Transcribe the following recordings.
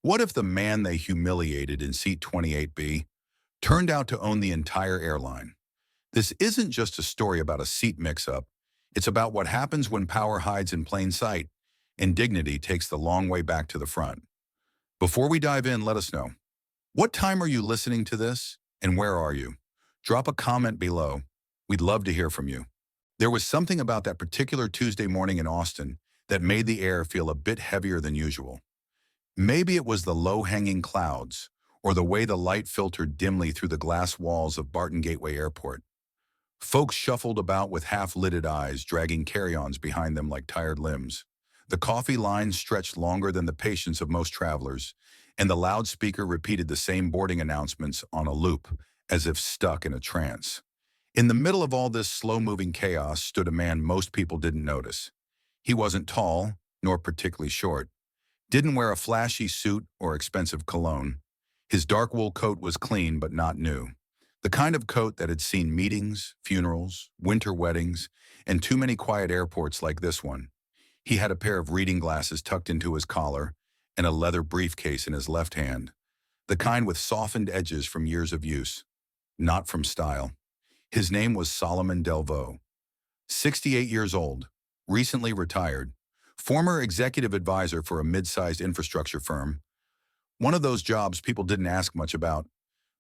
What if the man they humiliated in seat 28B turned out to own the entire airline? This isn't just a story about a seat mix-up. It's about what happens when power hides in plain sight and dignity takes the long way back to the front. Before we dive in, let us know. What time are you listening to this, and where are you? Drop a comment below. We'd love to hear from you. There was something about that particular Tuesday morning in Austin that made the air feel a bit heavier than usual. Maybe it was the low-hanging clouds, or the way the light filtered dimly through the glass walls of Barton Gateway Airport. Folks shuffled about with half-lidded eyes, dragging carry-ons behind them like tired limbs. The coffee lines stretched longer than the patience of most travelers, and the loudspeaker repeated the same boarding announcements on a loop, as if stuck in a trance. In the middle of all this slow-moving chaos stood a man most people didn't notice. He wasn't tall, nor particularly short. Didn't wear a flashy suit or expensive cologne. His dark wool coat was clean but not new. The kind of coat that had seen meetings, funerals, winter weddings, and too many quiet airports like this one. He had a pair of reading glasses tucked into his collar and a leather briefcase in his left hand, the kind with softened edges from years of use, not from style. His name was Solomon Delvaux, 68 years old, recently retired, former executive advisor for a mid-sized infrastructure firm, one of those jobs people didn't ask much about,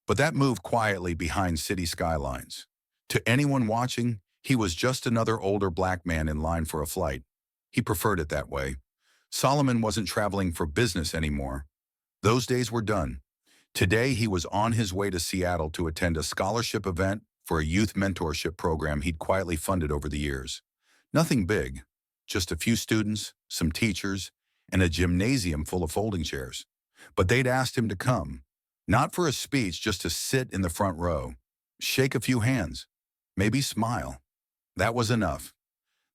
but that moved quietly behind city skylines. To anyone watching, he was just another older black man in line for a flight. He preferred it that way. Solomon wasn't traveling for business anymore. Those days were done. Today, he was on his way to Seattle to attend a scholarship event for a youth mentorship program he'd quietly funded over the years. Nothing big, just a few students, some teachers, and a gymnasium full of folding chairs. But they'd asked him to come, not for a speech, just to sit in the front row, shake a few hands, maybe smile. That was enough.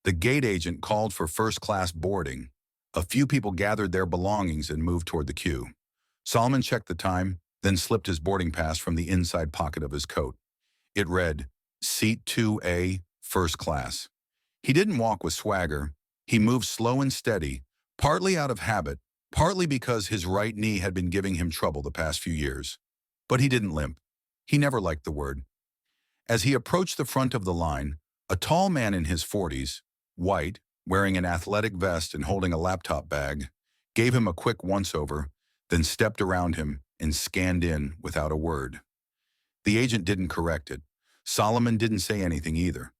The gate agent called for first-class boarding. A few people gathered their belongings and moved toward the queue. Solomon checked the time, then slipped his boarding pass from the inside pocket of his coat. It read, Seat 2A, First Class. He didn't walk with swagger. He moved slow and steady, partly out of habit, partly because his right knee had been giving him trouble the past few years. But he didn't limp. He never liked the word. As he approached the front of the line, a tall man in his 40s, white, wearing an athletic vest and holding a laptop bag, gave him a quick once-over, then stepped around him and scanned in without a word. The agent didn't correct it. Solomon didn't say anything either.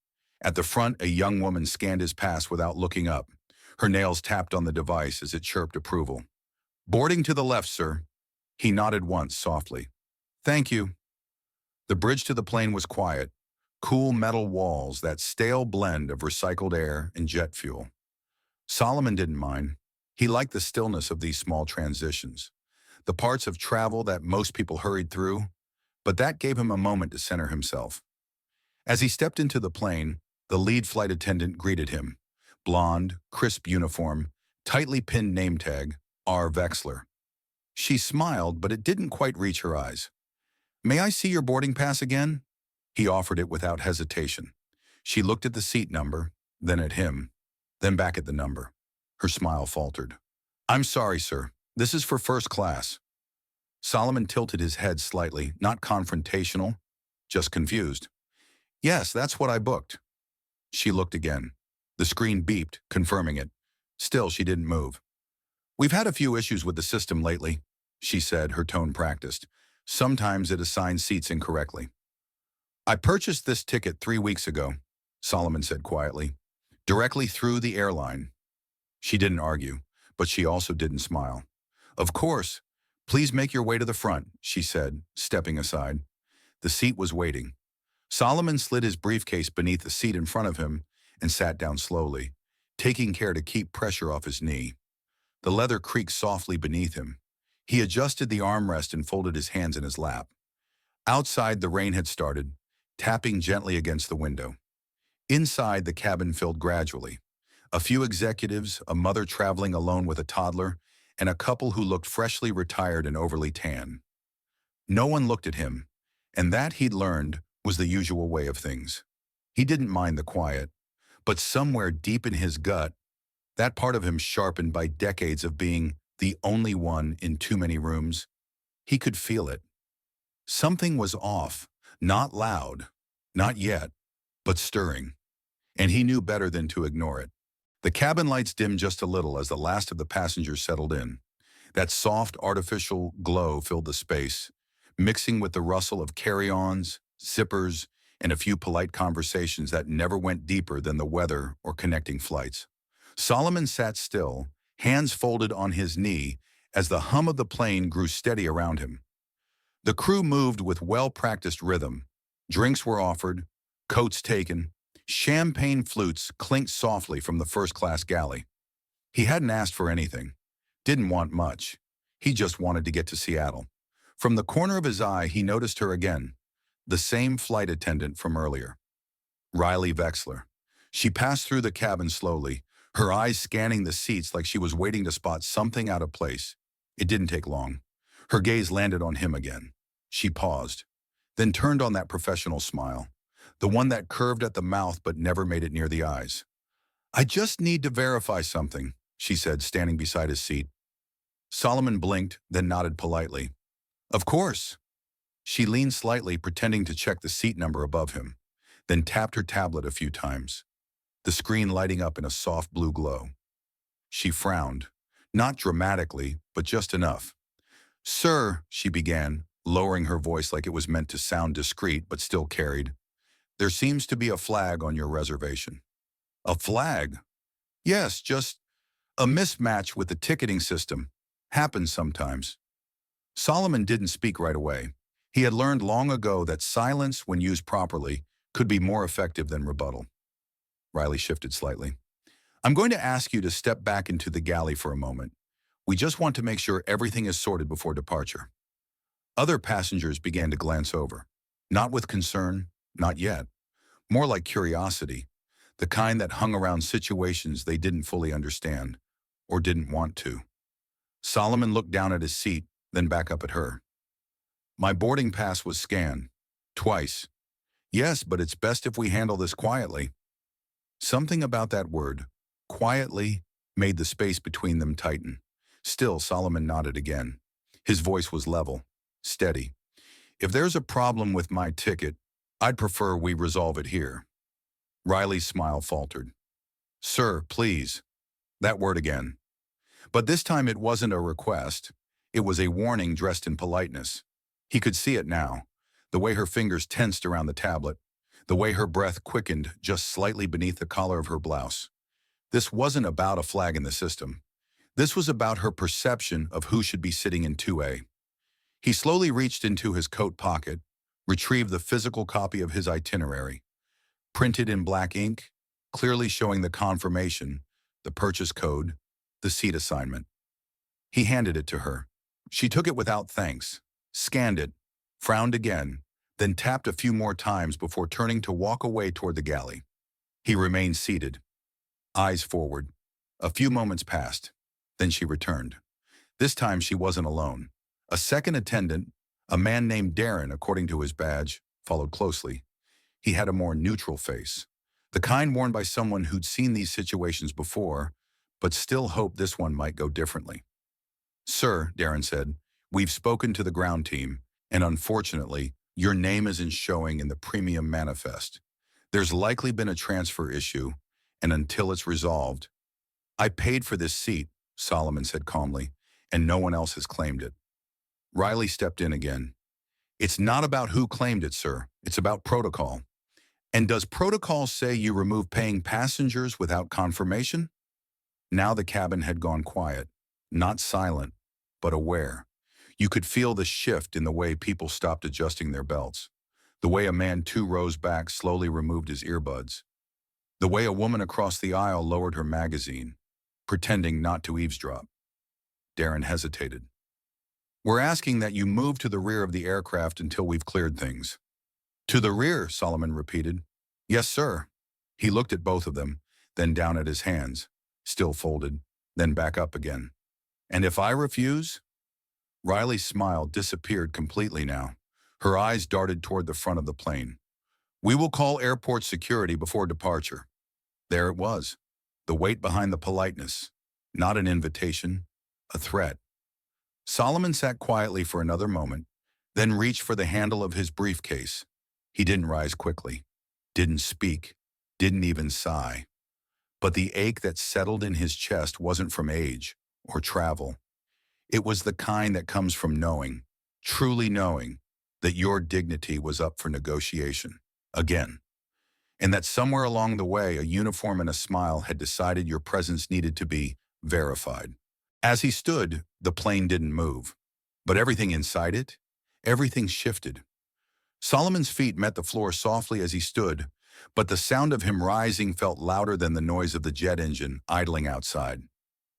At the front, a young woman scanned his pass without looking up. Her nails tapped on the device as it chirped approval. Boarding to the left, sir. He nodded once softly. Thank you. The bridge to the plane was quiet. Cool metal walls, that stale blend of recycled air and jet fuel. Solomon didn't mind. He liked the stillness of these small transitions, the parts of travel that most people hurried through, but that gave him a moment to center himself. As he stepped into the plane, the lead flight attendant greeted him. Blonde, crisp uniform, tightly pinned name tag, R. Vexler. She smiled, but it didn't quite reach her eyes. May I see your boarding pass again? He offered it without hesitation. She looked at the seat number, then at him, then back at the number. Her smile faltered. I'm sorry, sir. This is for first class. Solomon tilted his head slightly, not confrontational, just confused. Yes, that's what I booked. She looked again. The screen beeped, confirming it. Still, she didn't move. We've had a few issues with the system lately, she said, her tone practiced. Sometimes it assigns seats incorrectly. I purchased this ticket 3 weeks ago, Solomon said quietly, directly through the airline. She didn't argue, but she also didn't smile. Of course. Please make your way to the front, she said, stepping aside. The seat was waiting. Solomon slid his briefcase beneath the seat in front of him and sat down slowly, taking care to keep pressure off his knee. The leather creaked softly beneath him. He adjusted the armrest and folded his hands in his lap. Outside, the rain had started, tapping gently against the window. Inside, the cabin filled gradually. A few executives, a mother traveling alone with a toddler, and a couple who looked freshly retired and overly tan. No one looked at him, and that, he'd learned, was the usual way of things. He didn't mind the quiet, but somewhere deep in his gut, that part of him sharpened by decades of being the only one in too many rooms. He could feel it. Something was off, not loud, not yet, but stirring, and he knew better than to ignore it. The cabin lights dimmed just a little as the last of the passengers settled in. That soft, artificial glow filled the space, mixing with the rustle of carry-ons, zippers, and a few polite conversations that never went deeper than the weather or connecting flights. Solomon sat still, hands folded on his knee, as the hum of the plane grew steady around him. The crew moved with well-practiced rhythm. Drinks were offered, coats taken, champagne flutes clinked softly from the first-class galley. He hadn't asked for anything, didn't want much. He just wanted to get to Seattle. From the corner of his eye, he noticed her again, the same flight attendant from earlier, Riley Vexler. She passed through the cabin slowly, her eyes scanning the seats like she was waiting to spot something out of place. It didn't take long. Her gaze landed on him again. She paused, then turned on that professional smile, the one that curved at the mouth but never made it near the eyes. "I just need to verify something," she said, standing beside his seat. Solomon blinked, then nodded politely. "Of course." She leaned slightly, pretending to check the seat number above him, then tapped her tablet a few times, the screen lighting up in a soft blue glow. She frowned, not dramatically, but just enough. "Sir," she began, lowering her voice like it was meant to sound discreet but still carried, "there seems to be a flag on your reservation." "A flag?" "Yes, just a mismatch with the ticketing system. Happens sometimes." Solomon didn't speak right away. He had learned long ago that silence, when used properly, could be more effective than rebuttal. Riley shifted slightly. "I'm going to ask you to step back into the galley for a moment. We just want to make sure everything is sorted before departure." Other passengers began to glance over. Not with concern, not yet. More like curiosity, the kind that hung around situations they didn't fully understand, or didn't want to. Solomon looked down at his seat, then back up at her. "My boarding pass was scanned. Twice." "Yes, but it's best if we handle this quietly." Something about that word, quietly, made the space between them tighten. Still, Solomon nodded again. His voice was level, steady. "If there's a problem with my ticket, I'd prefer we resolve it here." Riley's smile faltered. "Sir, please." That word again. But this time it wasn't a request. It was a warning dressed in politeness. He could see it now, the way her fingers tensed around the tablet, the way her breath quickened just slightly beneath the collar of her blouse. This wasn't about a flag in the system. This was about her perception of who should be sitting in 2A. He slowly reached into his coat pocket, retrieved the physical copy of his itinerary, printed in black ink, clearly showing the confirmation, the purchase code, the seat assignment. He handed it to her. She took it without thanks, scanned it, frowned again, then tapped a few more times before turning to walk away toward the galley. He remained seated, eyes forward. A few moments passed. Then she returned. This time she wasn't alone. A second attendant, a man named Darren according to his badge, followed closely. He had a more neutral face, the kind worn by someone who'd seen these situations before, but still hoped this one might go differently. "Sir," Darren said, "we've spoken to the ground team, and unfortunately, your name isn't showing in the premium manifest. There's likely been a transfer issue, and until it's resolved—" "I paid for this seat," Solomon said calmly, "and no one else has claimed it." Riley stepped in again. "It's not about who claimed it, sir. It's about protocol." "And does protocol say you remove paying passengers without confirmation?" Now the cabin had gone quiet, not silent, but aware. You could feel the shift in the way people stopped adjusting their belts, the way a man 2 rows back slowly removed his earbuds, the way a woman across the aisle lowered her magazine, pretending not to eavesdrop. Darren hesitated. "We're asking that you move to the rear of the aircraft until we've cleared things." "To the rear," Solomon repeated. "Yes, sir." He looked at both of them, then down at his hands, still folded, then back up again. "And if I refuse?" Riley's smile disappeared completely now. Her eyes darted toward the front of the plane. "We will call airport security before departure." There it was, the weight behind the politeness. Not an invitation, a threat. Solomon sat quietly for another moment, then reached for the handle of his briefcase. He didn't rise quickly, didn't speak, didn't even sigh. But the ache that settled in his chest wasn't from age or travel. It was the kind that comes from knowing, truly knowing, that your dignity was up for negotiation. Again. And that somewhere along the way, a uniform and a smile had decided your presence needed to be verified. As he stood, the plane didn't move. But everything inside it, everything shifted. Solomon's feet met the floor softly as he stood, but the sound of him rising felt louder than the noise of the jet engine idling outside.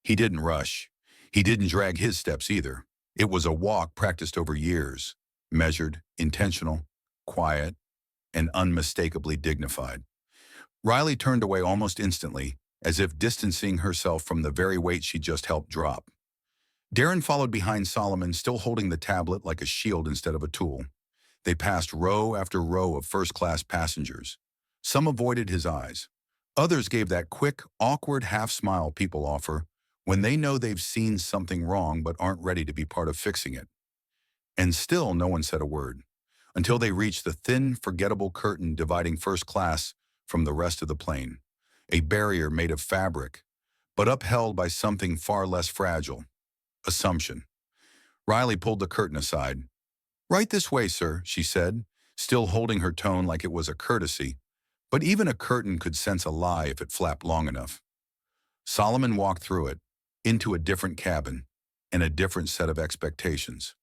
He didn't rush. He didn't drag his steps either. It was a walk practiced over years, measured, intentional, quiet, and unmistakably dignified. Riley turned away almost instantly, as if distancing herself from the very weight she just helped drop. Darren followed behind Solomon, still holding the tablet like a shield instead of a tool. They passed row after row of first-class passengers. Some avoided his eyes. Others gave that quick, awkward half-smile people offer when they know they've seen something wrong but aren't ready to be part of fixing it. And still no one said a word, until they reached the thin, forgettable curtain dividing first class from the rest of the plane, a barrier made of fabric, but upheld by something far less fragile: assumption. Riley pulled the curtain aside. "Right this way, sir," she said, still holding her tone like it was a courtesy, but even a curtain could sense a lie if it flapped long enough. Solomon walked through it, into a different cabin, and a different set of expectations.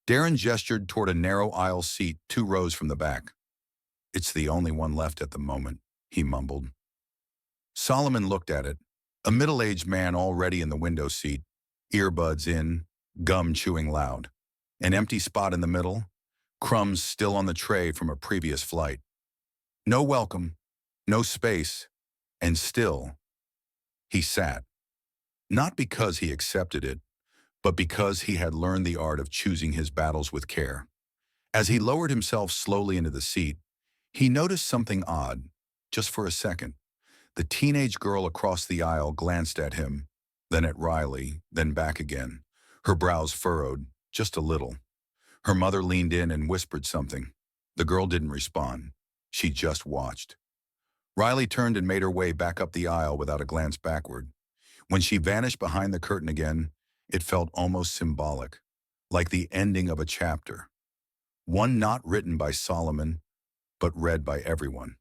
Darren gestured toward a narrow aisle seat 2 rows from the back. "It's the only one left at the moment," he mumbled. Solomon looked at it, a middle-aged man already in the window seat, earbuds in, gum chewing loud. An empty spot in the middle, crumbs still on the tray from a previous flight. No welcome, no space, and still, he sat. Not because he accepted it, but because he had learned the art of choosing his battles with care. As he lowered himself slowly into the seat, he noticed something odd, just for a second. The teenage girl across the aisle glanced at him, then at Riley, then back again, her brows furrowed, just a little. Her mother leaned in and whispered something. The girl didn't respond. She just watched. Riley turned and made her way back up the aisle without a glance backward. When she vanished behind the curtain again, it felt almost symbolic, like the ending of a chapter. One not written by Solomon, but read by everyone.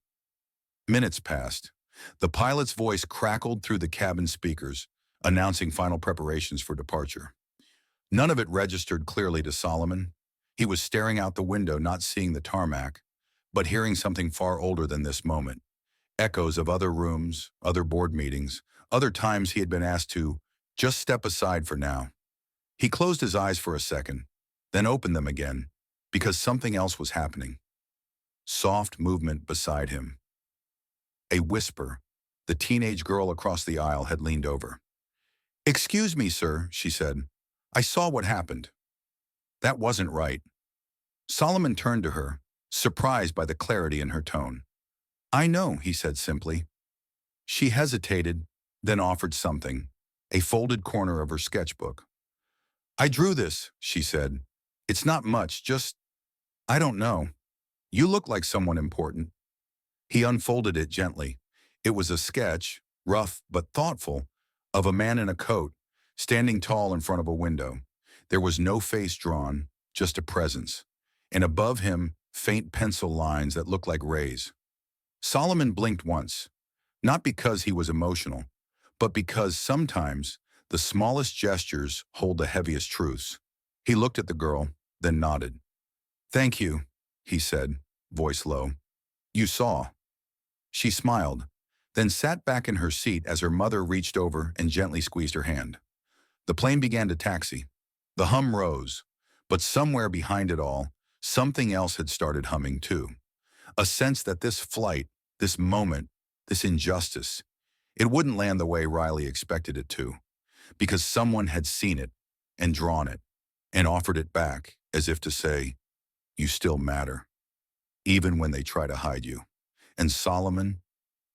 Minutes passed. The pilot's voice crackled through the cabin speakers, announcing final preparations for departure. None of it registered clearly to Solomon. He was staring out the window, not seeing the tarmac, but hearing something far older than this moment. Echoes of other rooms, other board meetings, other times he had been asked to just step aside for now. He closed his eyes for a second, then opened them again, because something else was happening. Soft movement beside him. A whisper. The teenage girl across the aisle had leaned over. "Excuse me, sir," she said. "I saw what happened." That wasn't right. Solomon turned to her, surprised by the clarity in her tone. "I know," he said simply. She hesitated, then offered something, a folded corner of her sketchbook. "I drew this," she said. "It's not much, just, I don't know. You look like someone important." He unfolded it gently. It was a sketch, rough but thoughtful, of a man in a coat, standing tall in front of a window. There was no face drawn, just a presence, and above him, faint pencil lines that looked like rays. Solomon blinked once, not because he was emotional, but because sometimes the smallest gestures hold the heaviest truths. He looked at the girl, then nodded. "Thank you," he said, voice low. "You saw." She smiled, then sat back in her seat as her mother reached over and gently squeezed her hand. The plane began to taxi. The hum rose, but somewhere behind it all, something else had started humming too. A sense that this flight, this moment, this injustice, it wouldn't land the way Riley expected it to, because someone had seen it and drawn it and offered it back as if to say, "You still matter, even when they try to hide you." And Solomon,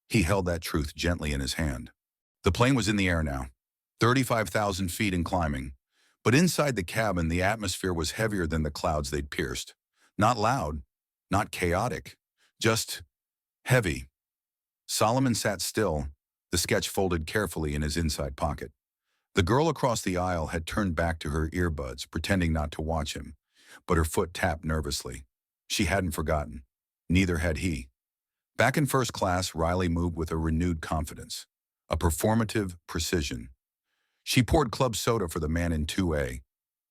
he held that truth gently in his hand. The plane was in the air now. 35,000 feet and climbing. But inside the cabin, the atmosphere was heavier than the clouds they'd pierced. Not loud, not chaotic, just heavy. Solomon sat still, the sketch folded carefully in his inside pocket. The girl across the aisle had turned back to her earbuds, pretending not to watch him, but her foot tapped nervously. She hadn't forgotten. Neither had he. Back in first class, Riley moved with a renewed confidence, a performative precision. She poured club soda for the man in 2A,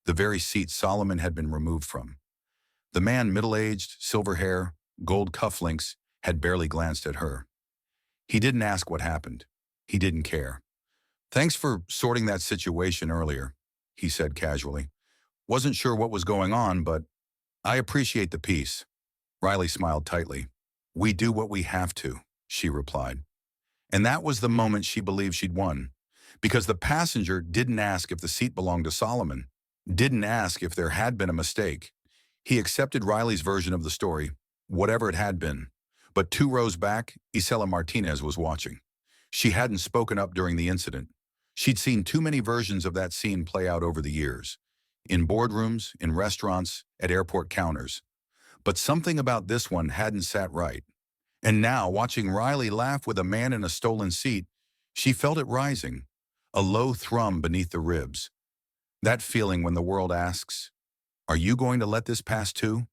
the very seat Solomon had been removed from. The man, middle-aged, silver hair, gold cufflinks, had barely glanced at her. He didn't ask what happened. He didn't care. "Thanks for sorting that situation earlier," he said casually. "Wasn't sure what was going on, but I appreciate the peace." Riley smiled tightly. "We do what we have to," she replied. And that was the moment she believed she'd won. Because the passenger didn't ask if the seat belonged to Solomon, didn't ask if there had been a mistake. He accepted Riley's version of the story, whatever it had been. But 2 rows back, Isela Martinez was watching. She hadn't spoken up during the incident. She'd seen too many versions of that scene play out over the years. In boardrooms, in restaurants, at airport counters. But something about this one hadn't sat right. And now, watching Riley laugh with a man in a stolen seat, she felt it rising, a low thrum beneath the ribs. That feeling when the world asks, "Are you going to let this pass too?"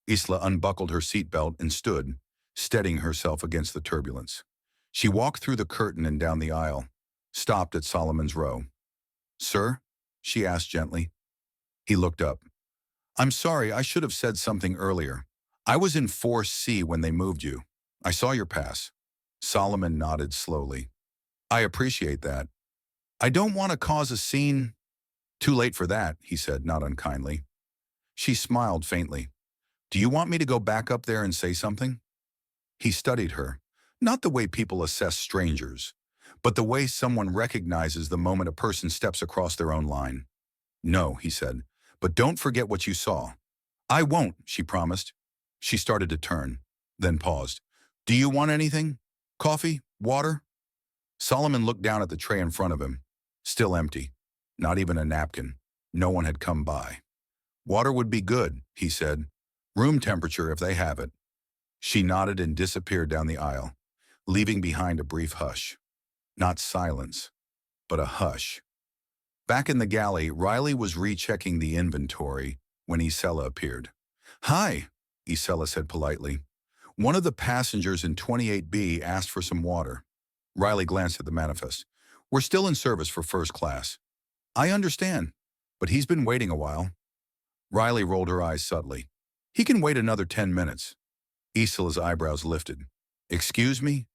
Isla unbuckled her seatbelt and stood, steadying herself against the turbulence. She walked through the curtain and down the aisle, stopped at Solomon's row. "Sir?" she asked gently. He looked up. "I'm sorry, I should have said something earlier. I was in 4C when they moved you. I saw your pass." Solomon nodded slowly. "I appreciate that. I don't want to cause a scene." "Too late for that," he said, not unkindly. She smiled faintly. "Do you want me to go back up there and say something?" He studied her, not the way people assess strangers, but the way someone recognizes the moment a person steps across their own line. "No," he said, "but don't forget what you saw." "I won't," she promised. She started to turn, then paused. "Do you want anything? Coffee? Water?" Solomon looked down at the tray in front of him. Still empty. Not even a napkin. No one had come by. "Water would be good," he said. "Room temperature if they have it." She nodded and disappeared down the aisle, leaving behind a brief hush. Not silence, but a hush. Back in the galley, Riley was rechecking the inventory when Isela appeared. "Hi," Isela said politely. "One of the passengers in 28B asked for some water." Riley glanced at the manifest. "We're still in service for first class." "I understand, but he's been waiting a while." Riley rolled her eyes subtly. "He can wait another 10 minutes. Isela's eyebrows lifted. "Excuse me?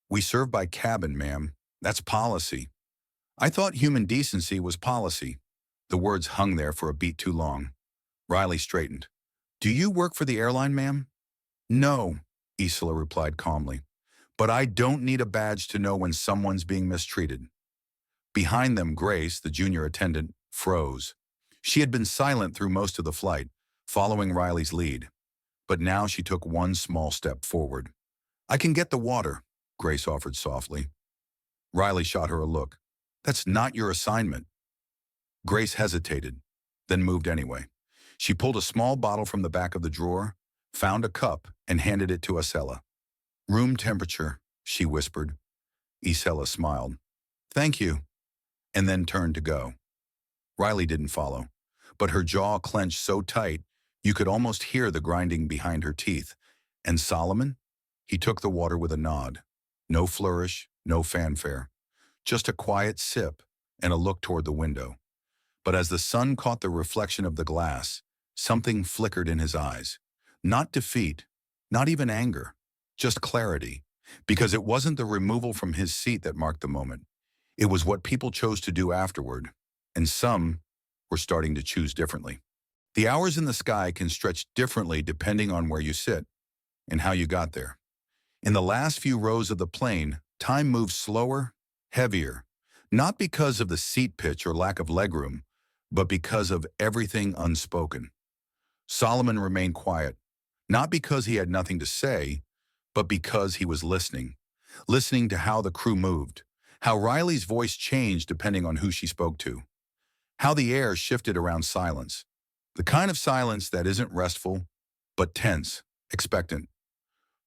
We serve by cabin, ma'am. That's policy." "I thought human decency was policy." The words hung there for a beat too long. Riley straightened. "Do you work for the airline, ma'am?" "No," Isela replied calmly. "But I don't need a badge to know when someone's being mistreated." Behind them, Grace, the junior attendant, froze. She had been silent through most of the flight, following Riley's lead. But now she took one small step forward. "I can get the water," Grace offered softly. Riley shot her a look. "That's not your assignment." Grace hesitated, then moved anyway. She pulled a small bottle from the back of the drawer, found a cup, and handed it to Isela. "Room temperature," she whispered. Isela smiled. "Thank you," and then turned to go. Riley didn't follow, but her jaw clenched so tight you could almost hear the grinding behind her teeth. And Solomon? He took the water with a nod. No flourish, no fanfare. Just a quiet sip and a look toward the window. But as the sun caught the reflection of the glass, something flickered in his eyes. Not defeat, not even anger, just clarity. Because it wasn't the removal from his seat that marked the moment. It was what people chose to do afterward. And some were starting to choose differently. The hours in the sky can stretch differently depending on where you sit and how you got there. In the last few rows of the plane, time moves slower, heavier, not because of the seat pitch or lack of legroom, but because of everything unspoken. Solomon remained quiet, not because he had nothing to say, but because he was listening to how the crew moved, How Riley's voice changed depending on who she spoke to. How the air shifted around silence. The kind of silence that isn't restful, but tense, expectant.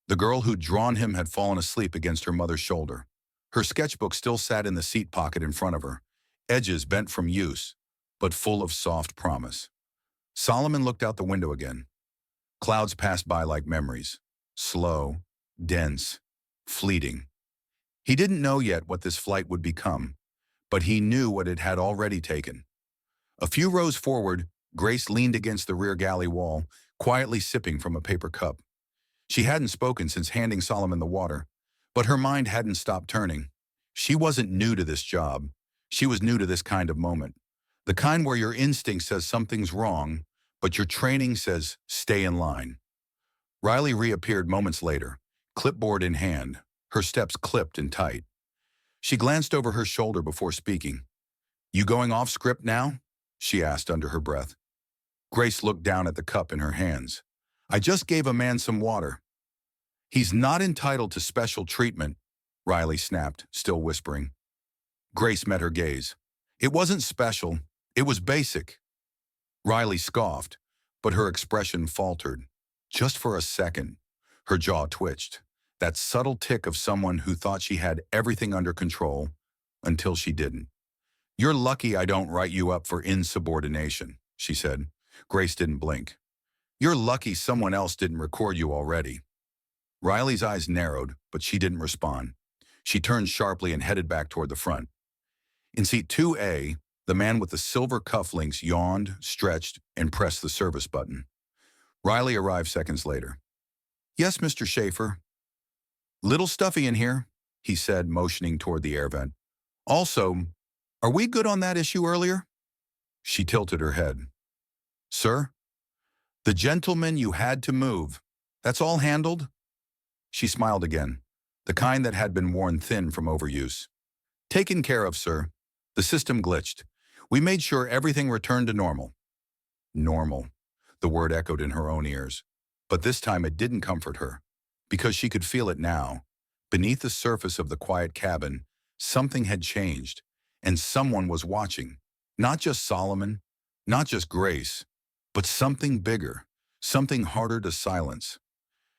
The girl who'd drawn him had fallen asleep against her mother's shoulder. Her sketchbook still sat in the seat pocket in front of her, edges bent from use, but full of soft promise. Solomon looked out the window again. Clouds passed by like memories. Slow, dense, fleeting. He didn't know yet what this flight would become, but he knew what it had already taken. A few rows forward, Grace leaned against the rear galley wall, quietly sipping from a paper cup. She hadn't spoken since handing Solomon the water, but her mind hadn't stopped turning. She wasn't new to this job. She was new to this kind of moment. The kind where your instinct says something's wrong, but your training says stay in line. Riley reappeared moments later, clipboard in hand, her steps clipped and tight. She glanced over her shoulder before speaking. "You going off script now?" she asked under her breath. Grace looked down at the cup in her hands. "I just gave a man some water." "He's not entitled to special treatment," Riley snapped, still whispering. Grace met her gaze. "It wasn't special. It was basic." Riley scoffed, but her expression faltered. Just for a second, her jaw twitched. That subtle tick of someone who thought she had everything under control until she didn't. "You're lucky I don't write you up for insubordination," she said. Grace didn't blink. "You're lucky someone else didn't record you already." Riley's eyes narrowed, but she didn't respond. She turned sharply and headed back toward the front. In seat 2A, the man with the silver cufflinks yawned, stretched, and pressed the service button. Riley arrived seconds later. "Yes, Mr. Schaefer." "Little stuffy in here," he said, motioning toward the air vent. "Also, are we good on that issue earlier?" She tilted her head. "Sir? The gentleman you had to move. That's all handled?" She smiled again, the kind that had been worn thin from overuse. "Taken care of, sir. The system glitched. We made sure everything returned to normal." Normal. The word echoed in her own ears. But this time it didn't comfort her, because she could feel it now. Beneath the surface of the quiet cabin, something had changed, and someone was watching. Not just Solomon, not just Grace, but something bigger, something harder to silence.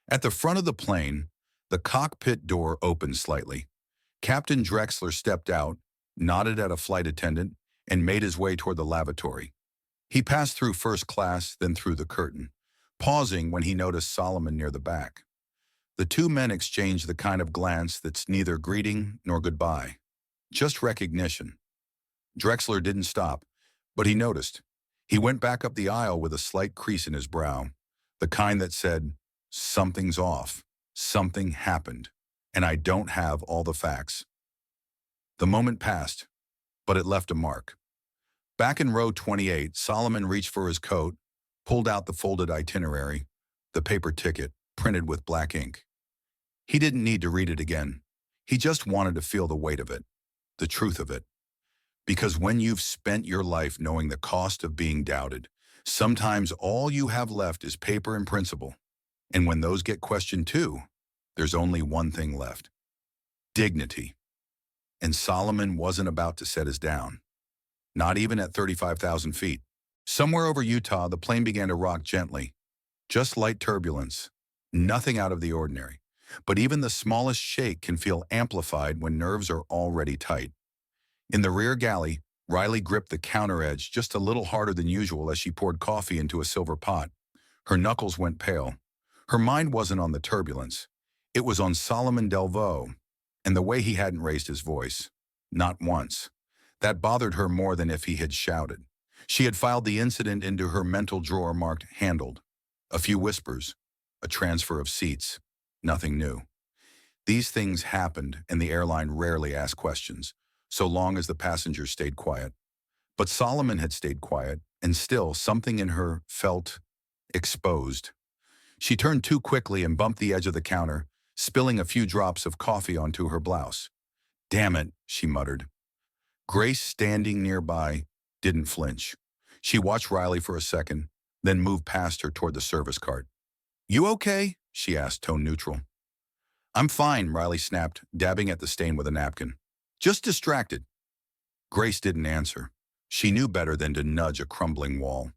At the front of the plane, the cockpit door opened slightly. Captain Drexler stepped out, nodded at a flight attendant, and made his way toward the lavatory. He passed through first class, then through the curtain, pausing when he noticed Solomon near the back. The two men exchanged the kind of glance that's neither greeting nor goodbye, just recognition. Drexler didn't stop, but he noticed. He went back up the aisle with a slight crease in his brow, the kind that said, "Something's off. Something happened, and I don't have all the facts." The moment passed, but it left a mark. Back in row 28, Solomon reached for his coat, pulled out the folded itinerary, the paper ticket, printed with black ink. He didn't need to read it again. He just wanted to feel the weight of it, the truth of it. Because when you've spent your life knowing the cost of being doubted, sometimes all you have left is paper and principle. And when those get questioned too, there's only one thing left: dignity. And Solomon wasn't about to set us down. Not even at 35,000 feet. Somewhere over Utah, the plane began to rock gently. Just light turbulence. Nothing out of the ordinary. But even the smallest shake can feel amplified when nerves are already tight. In the rear galley, Riley gripped the counter edge just a little harder than usual as she poured coffee into a silver pot. Her knuckles went pale. Her mind wasn't on the turbulence. It was on Solomon Delvaux, and the way he hadn't raised his voice. Not once. That bothered her more than if he had shouted. She had filed the incident into her mental drawer marked handled. A few whispers. A transfer of seats. Nothing new. These things happened, and the airline rarely asked questions, so long as the passengers stayed quiet. But Solomon had stayed quiet, and still something in her felt exposed. She turned too quickly and bumped the edge of the counter, spilling a few drops of coffee onto her blouse. "Damn it," she muttered. Grace, standing nearby, didn't flinch. She watched Riley for a second, then moved past her toward the service cart. "You okay?" she asked, tone neutral. "I'm fine," Riley snapped, dabbing at the stain with a napkin. Just distracted. Grace didn't answer. She knew better than to nudge a crumbling wall.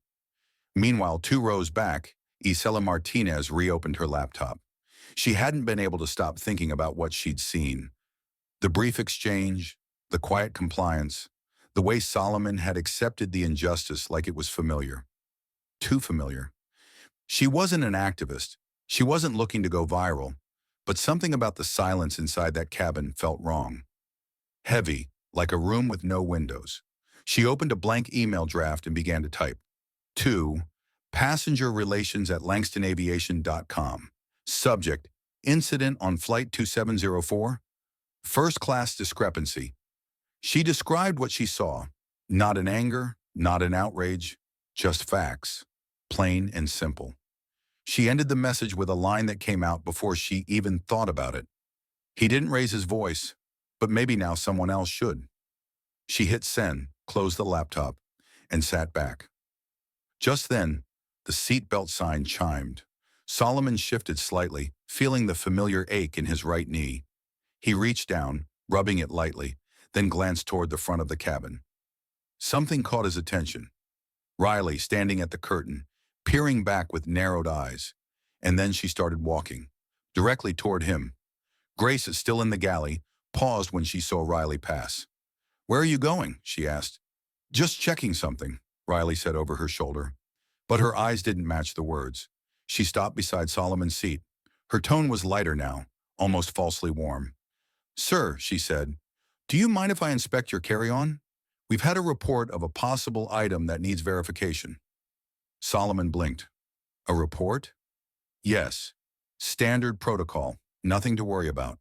Meanwhile, 2 rows back, Isela Martinez reopened her laptop. She hadn't been able to stop thinking about what she'd seen. The brief exchange, the quiet compliance, the way Solomon had accepted the injustice like it was familiar. Too familiar. She wasn't an activist. She wasn't looking to go viral. But something about the silence inside that cabin felt wrong. Heavy, like a room with no windows. She opened a blank email draft and began to type. To Passenger Relations at LangstonAviation.com. Subject, Incident on Flight 2704. First class discrepancy. She described what she saw. Not in anger, not in outrage, just facts. Plain and simple. She ended the message with a line that came out before she even thought about it. He didn't raise his voice, but maybe now someone else should. She hit send, closed the laptop, and sat back. Just then, the seatbelt sign chimed. Solomon shifted slightly, feeling the familiar ache in his right knee. He reached down, rubbing it lightly, then glanced toward the front of the cabin. Something caught his attention. Riley, standing at the curtain, peering back with narrowed eyes. And then she started walking, directly toward him. Grace, still in the galley, paused when she saw Riley pass. "Where are you going?" she asked. "Just checking something," Riley said over her shoulder. But her eyes didn't match the words. She stopped beside Solomon's seat. Her tone was lighter now, almost falsely warm. "Sir," she said, "do you mind if I inspect your carry-on? We've had a report of a possible item that needs verification." Solomon blinked. "A report?" "Yes. Standard protocol. Nothing to worry about."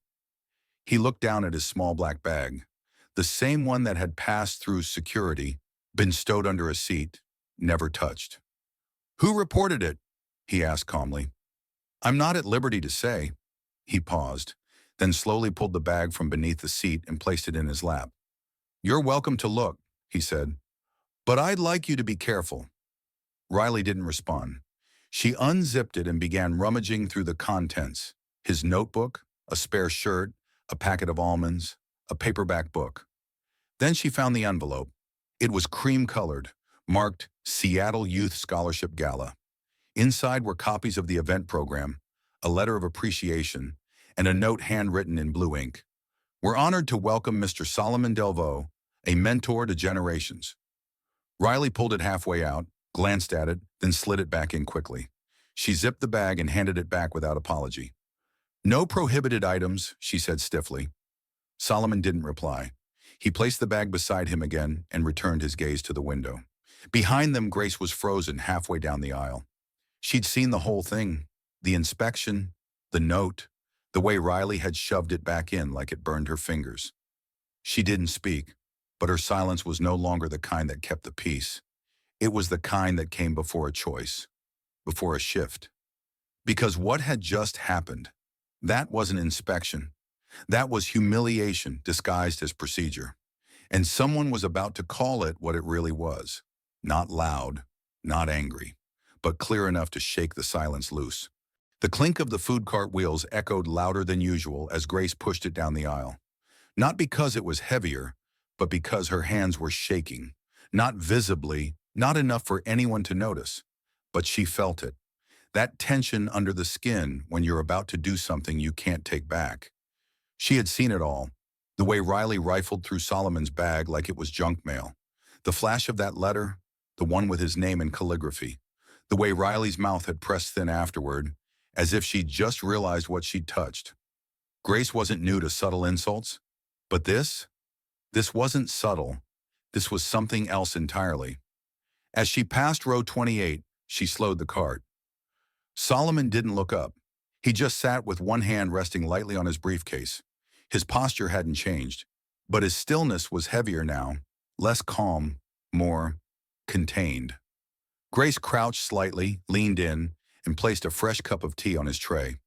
He looked down at his small black bag, the same one that had passed through security, been stowed under a seat, never touched. "Who reported it?" he asked calmly. "I'm not at liberty to say." He paused, then slowly pulled the bag from beneath the seat and placed it in his lap. "You're welcome to look," he said, "but I'd like you to be careful." Riley didn't respond. She unzipped it and began rummaging through the contents. His notebook, a spare shirt, a packet of almonds, a paperback book. Then she found the envelope. It was cream-colored, marked Seattle Youth Scholarship Gala. Inside were copies of the event program, a letter of appreciation, and a note handwritten in blue ink. "We're honored to welcome Mr. Solomon Delvaux, a mentor to generations." Riley pulled it halfway out, glanced at it, then slid it back in quickly. She zipped the bag and handed it back without apology. "No prohibited items," she said stiffly. Solomon didn't reply. He placed the bag beside him again and returned his gaze to the window. Behind them, Grace was frozen halfway down the aisle. She'd seen the whole thing, the inspection, the note, the way Riley had shoved it back in like it burned her fingers. She didn't speak, but her silence was no longer the kind that kept the peace. It was the kind that came before a choice, before a shift. Because what had just happened, that wasn't inspection. That was humiliation disguised as procedure. And someone was about to call it what it really was. Not loud, not angry, but clear enough to shake the silence loose. The clink of the food cart wheels echoed louder than usual as Grace pushed it down the aisle. Not because it was heavier, but because her hands were shaking. Not visibly, not enough for anyone to notice. But she felt it. That tension under the skin when you're about to do something you can't take back. She had seen it all. The way Riley rifled through Solomon's bag like it was junk mail. The flash of that letter, the one with his name in calligraphy. The way Riley's mouth had pressed thin afterward, as if she'd just realized what she'd touched. Grace wasn't new to subtle insults, but this wasn't subtle. This was something else entirely. As she passed row 28, she slowed the cart. Solomon didn't look up. He just sat with one hand resting lightly on his briefcase. His posture hadn't changed, but his stillness was heavier now, less calm, more contained. Grace crouched slightly, leaned in, and placed a fresh cup of tea on his tray.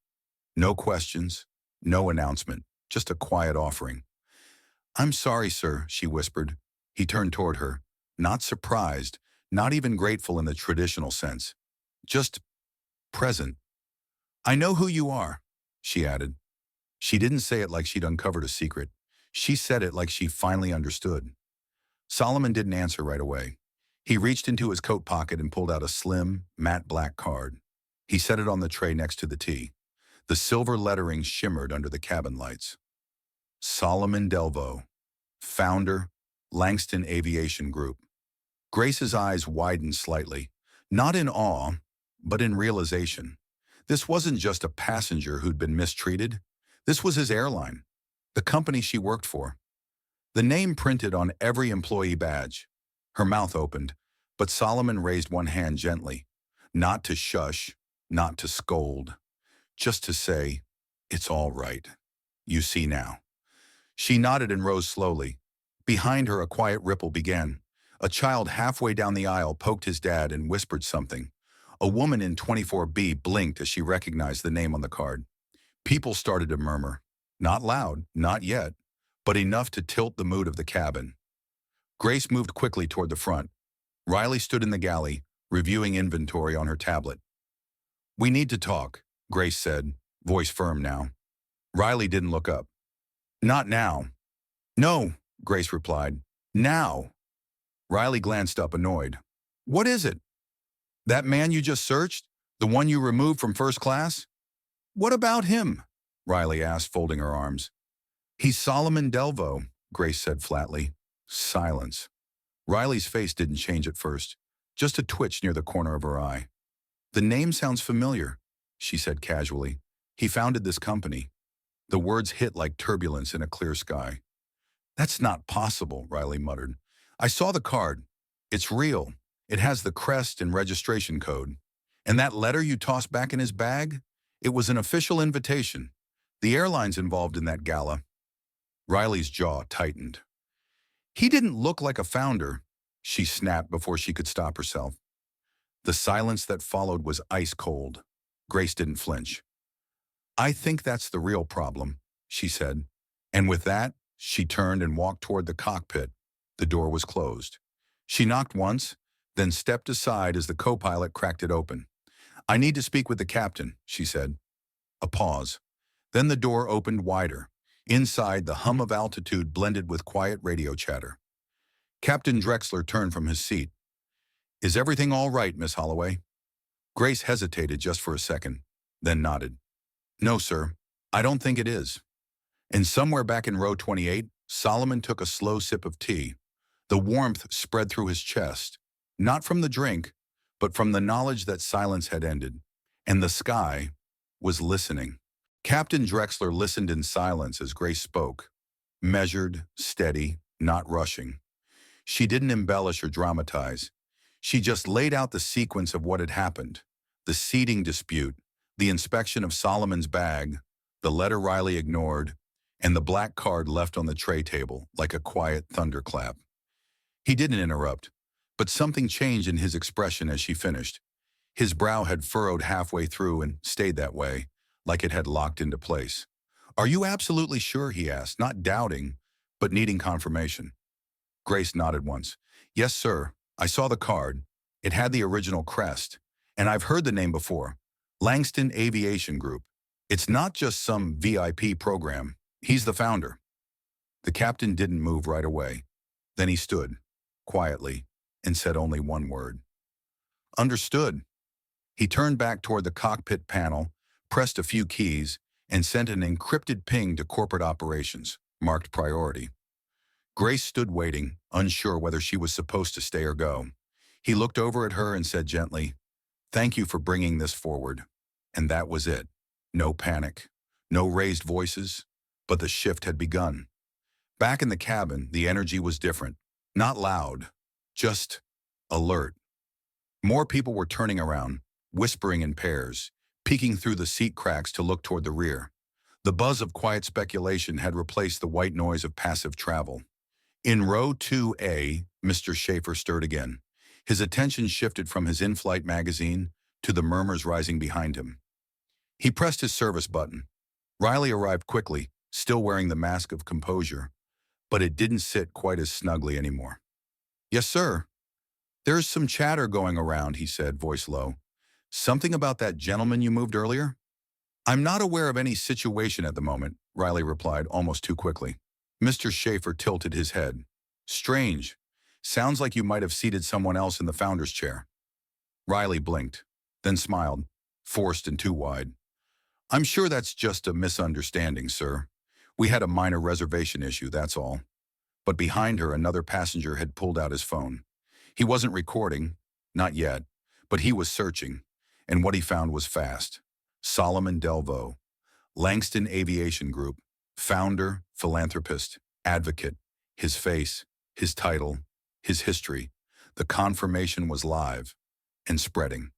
No questions, no announcement, just a quiet offering. "I'm sorry, sir," she whispered. He turned toward her, not surprised, not even grateful in the traditional sense, just present. "I know who you are," she added. She didn't say it like she'd uncovered a secret. She said it like she finally understood. Solomon didn't answer right away. He reached into his coat pocket and pulled out a slim, matte black card. He set it on the tray next to the tea. The silver lettering shimmered under the cabin lights. Solomon Delvo, founder, Langston Aviation Group. Grace's eyes widened slightly, not in awe, but in realization. This wasn't just a passenger who'd been mistreated. This was his airline, the company she worked for. The name printed on every employee badge. Her mouth opened, but Solomon raised one hand gently, not to shush, not to scold, just to say, "It's all right. You see now." She nodded and rose slowly. Behind her, a quiet ripple began. A child halfway down the aisle poked his dad and whispered something. A woman in 24B blinked as she recognized the name on the card. People started to murmur. Not loud, not yet, but enough to tilt the mood of the cabin. Grace moved quickly toward the front. Riley stood in the galley, reviewing inventory on her tablet. "We need to talk," Grace said, voice firm now. Riley didn't look up. "Not now." "No," Grace replied. "Now." Riley glanced up, annoyed. "What is it? That man you just searched? The one you removed from first class?" "What about him?" Riley asked, folding her arms. "He's Solomon Delvo," Grace said flatly. Silence. Riley's face didn't change at first, just a twitch near the corner of her eye. "The name sounds familiar," she said casually. "He founded this company." The words hit like turbulence in a clear sky. "That's not possible," Riley muttered. "I saw the card. It's real. It has the crest and registration code. And that letter you tossed back in his bag? It was an official invitation. The airline's involved in that gala." Riley's jaw tightened. "He didn't look like a founder," she snapped before she could stop herself. The silence that followed was ice cold. Grace didn't flinch. "I think that's the real problem," she said. And with that, she turned and walked toward the cockpit. The door was closed. She knocked once, then stepped aside as the co-pilot cracked it open. "I need to speak with the captain," she said. A pause. Then the door opened wider. Inside, the hum of altitude blended with quiet radio chatter. Captain Drexler turned from his seat. "Is everything all right, Miss Holloway?" Grace hesitated just for a second, then nodded. "No, sir. I don't think it is." And somewhere back in row 28, Solomon took a slow sip of tea. The warmth spread through his chest, not from the drink, but from the knowledge that silence had ended, and the sky was listening. Captain Drexler listened in silence as Grace spoke, measured, steady, not rushing. She didn't embellish or dramatize. She just laid out the sequence of what had happened: the seating dispute, the inspection of Solomon's bag, the letter Riley ignored, and the black card left on the tray table like a quiet thunderclap. He didn't interrupt, but something changed in his expression as she finished. His brow had furrowed halfway through and stayed that way, like it had locked into place. "Are you absolutely sure?" he asked, not doubting, but needing confirmation. Grace nodded once. "Yes, sir. I saw the card. It had the original crest. And I've heard the name before. Langston Aviation Group. It's not just some VIP program. He's the founder." The captain didn't move right away. Then he stood, quietly, and said only one word. "Understood." He turned back toward the cockpit panel, pressed a few keys, and sent an encrypted ping to corporate operations, marked priority. Grace stood waiting, unsure whether she was supposed to stay or go. He looked over at her and said gently, "Thank you for bringing this forward." And that was it. No panic, no raised voices, but the shift had begun. Back in the cabin, the energy was different. Not loud, just alert. More people were turning around, whispering in pairs, peeking through the seat cracks to look toward the rear. The buzz of quiet speculation had replaced the white noise of passive travel. In row 2A, Mr. Schaefer stirred again. His attention shifted from his in-flight magazine to the murmurs rising behind him. He pressed his service button. Riley arrived quickly, still wearing the mask of composure, but it didn't sit quite as snugly anymore. "Yes, sir." "There's some chatter going around," he said, voice low. "Something about that gentleman you moved earlier?" "I'm not aware of any situation at the moment," Riley replied almost too quickly. Mr. Schaefer tilted his head. Strange. Sounds like you might have seated someone else in the founder's chair. Riley blinked, then smiled, forced and too wide. I'm sure that's just a misunderstanding, sir. We had a minor reservation issue, that's all. But behind her, another passenger had pulled out his phone. He wasn't recording, not yet, but he was searching, and what he found was fast. Solomon Delvaux, Langston Aviation Group, founder, philanthropist, advocate, his face, his title, his history. The confirmation was live and spreading.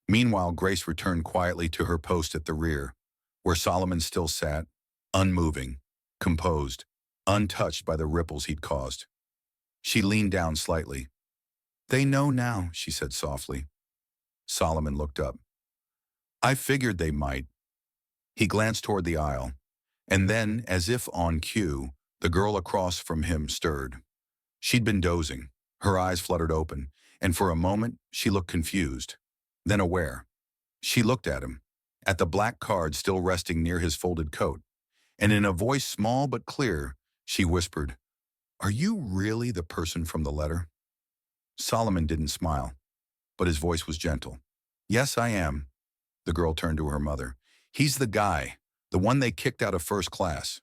Meanwhile, Grace returned quietly to her post at the rear, where Solomon still sat, unmoving, composed, untouched by the ripples he'd caused. She leaned down slightly. They know now, she said softly. Solomon looked up. I figured they might. He glanced toward the aisle, and then, as if on cue, the girl across from him stirred. She'd been dozing, her eyes fluttered open, and for a moment she looked confused, then aware. She looked at him, at the black card still resting near his folded coat, and in a voice small but clear, she whispered, Are you really the person from the letter? Solomon didn't smile, but his voice was gentle. Yes, I am. The girl turned to her mother. He's the guy, the one they kicked out of first class.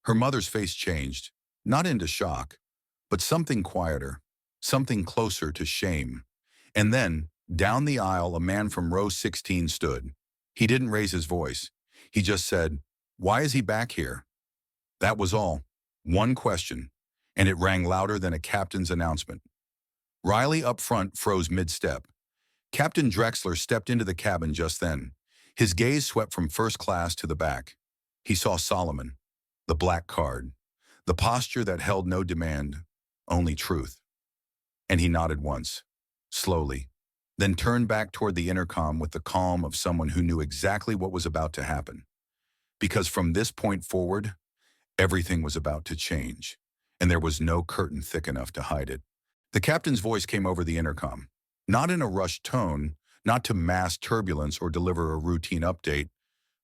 Her mother's face changed, not into shock, but something quieter, something closer to shame. And then, down the aisle, a man from row 16 stood. He didn't raise his voice. He just said, Why is he back here? That was all. One question, and it rang louder than a captain's announcement. Riley up front froze mid-step. Captain Drexler stepped into the cabin just then. His gaze swept from first class to the back. He saw Solomon, the black card, the posture that held no demand, only truth. And he nodded once, slowly, then turned back toward the intercom with the calm of someone who knew exactly what was about to happen. Because from this point forward, everything was about to change, and there was no curtain thick enough to hide it. The captain's voice came over the intercom, not in a rushed tone, not to mask turbulence or deliver a routine update,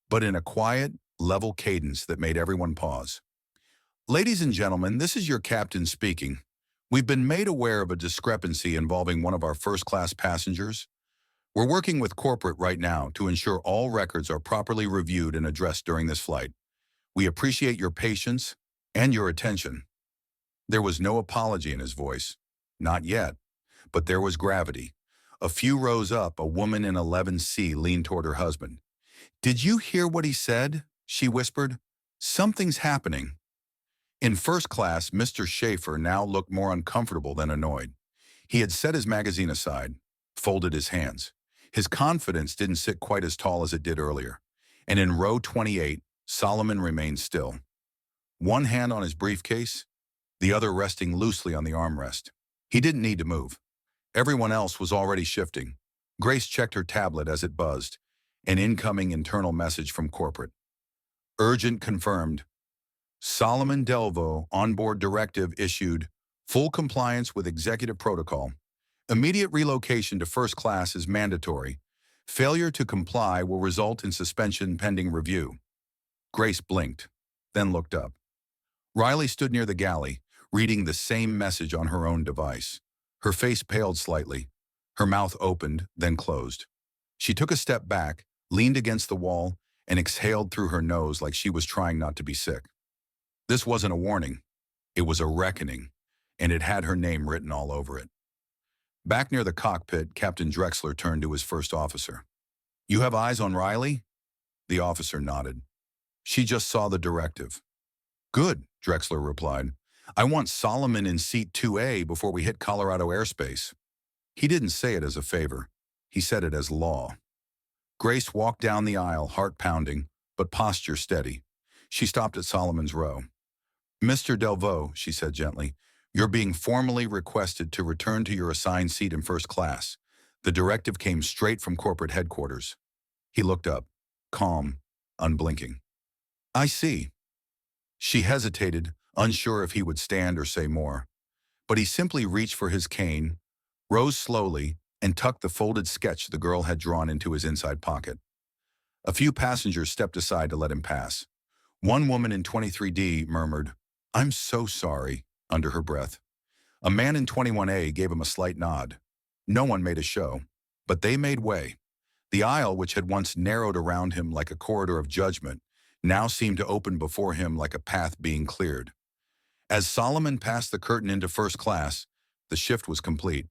but in a quiet, level cadence that made everyone pause. Ladies and gentlemen, this is your captain speaking. We've been made aware of a discrepancy involving one of our first-class passengers. We're working with corporate right now to ensure all records are properly reviewed and addressed during this flight. We appreciate your patience and your attention. There was no apology in his voice. Not yet, but there was gravity. A few rows up, a woman in 11C leaned toward her husband. Did you hear what he said? She whispered. Something's happening. In first class, Mr. Schaefer now looked more uncomfortable than annoyed. He had set his magazine aside, folded his hands. His confidence didn't sit quite as tall as it did earlier. And in row 28, Solomon remained still. One hand on his briefcase, the other resting loosely on the armrest. He didn't need to move. Everyone else was already shifting. Grace checked her tablet as it buzzed. An incoming internal message from corporate. Urgent confirmed. Solomon Delvaux onboard directive issued. Full compliance with executive protocol. Immediate relocation to first class is mandatory. Failure to comply will result in suspension pending review. Grace blinked, then looked up. Riley stood near the galley, reading the same message on her own device. Her face paled slightly. Her mouth opened, then closed. She took a step back, leaned against the wall, and exhaled through her nose like she was trying not to be sick. This wasn't a warning. It was a reckoning, and it had her name written all over it. Back near the cockpit, Captain Drexler turned to his first officer. You have eyes on Riley? The officer nodded. She just saw the directive. Good, Drexler replied. I want Solomon in seat 2A before we hit Colorado airspace. He didn't say it as a favor. He said it as law. Grace walked down the aisle, heart pounding, but posture steady. She stopped at Solomon's row. Mr. Delvaux, she said gently, you're being formally requested to return to your assigned seat in first class. The directive came straight from corporate headquarters. He looked up, calm, unblinking. I see. She hesitated, unsure if he would stand or say more. But he simply reached for his cane, rose slowly, and tucked the folded sketch the girl had drawn into his inside pocket. A few passengers stepped aside to let him pass. One woman in 23D murmured, I'm so sorry, under her breath. A man in 21A gave him a slight nod. No one made a show, but they made way. The aisle, which had once narrowed around him like a corridor of judgment, now seemed to open before him like a path being cleared. As Solomon passed the curtain into first class, the shift was complete.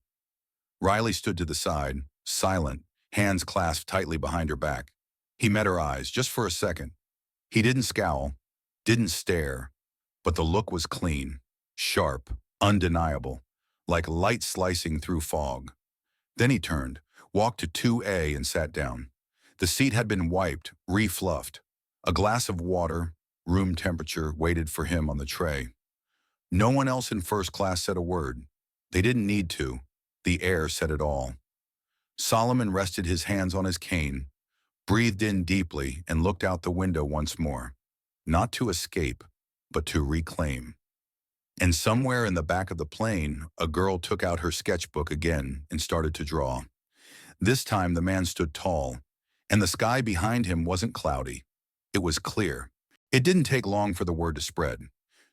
Riley stood to the side, silent, hands clasped tightly behind her back. He met her eyes, just for a second. He didn't scowl, didn't stare, but the look was clean, sharp, undeniable, like light slicing through fog. Then he turned, walked to 2A and sat down. The seat had been wiped, refluffed. A glass of water, room temperature, waited for him on the tray. No one else in first class said a word. They didn't need to. The air said it all. Solomon rested his hands on his cane, breathed in deeply, and looked out the window once more. Not to escape, but to reclaim. And somewhere in the back of the plane, a girl took out her sketchbook again and started to draw. This time the man stood tall, and the sky behind him wasn't cloudy. It was clear. It didn't take long for the word to spread.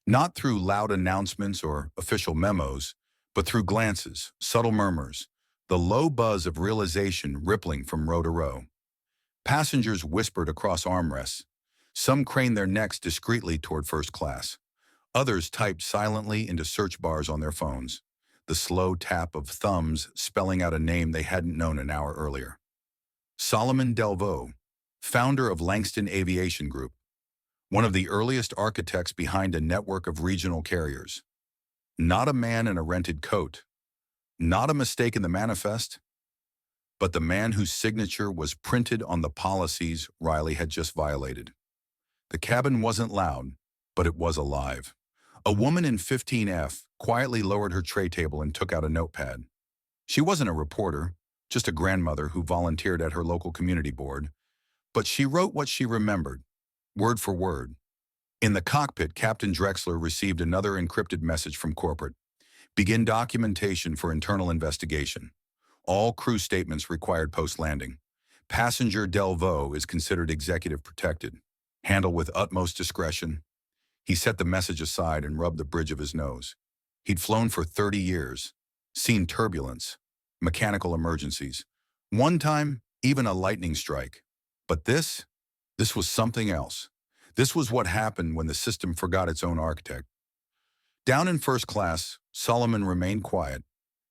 Not through loud announcements or official memos, but through glances, subtle murmurs, the low buzz of realization rippling from row to row. Passengers whispered across armrests. Some craned their necks discreetly toward first class. Others typed silently into search bars on their phones, the slow tap of thumbs spelling out a name they hadn't known an hour earlier. Solomon Delvaux, founder of Langston Aviation Group, one of the earliest architects behind a network of regional carriers. Not a man in a rented coat, not a mistake in the manifest, but the man whose signature was printed on the policies Riley had just violated. The cabin wasn't loud, but it was alive. A woman in 15F quietly lowered her tray table and took out a notepad. She wasn't a reporter, just a grandmother who volunteered at her local community board, but she wrote what she remembered, word for word. In the cockpit, Captain Drexler received another encrypted message from corporate. Begin documentation for internal investigation. All crew statements required post-landing. Passenger Delvaux is considered executive protected. Handle with utmost discretion. He set the message aside and rubbed the bridge of his nose. He'd flown for 30 years, seen turbulence, mechanical emergencies. One time, even a lightning strike. But this was something else. This was what happened when the system forgot its own architect. Down in first class, Solomon remained quiet.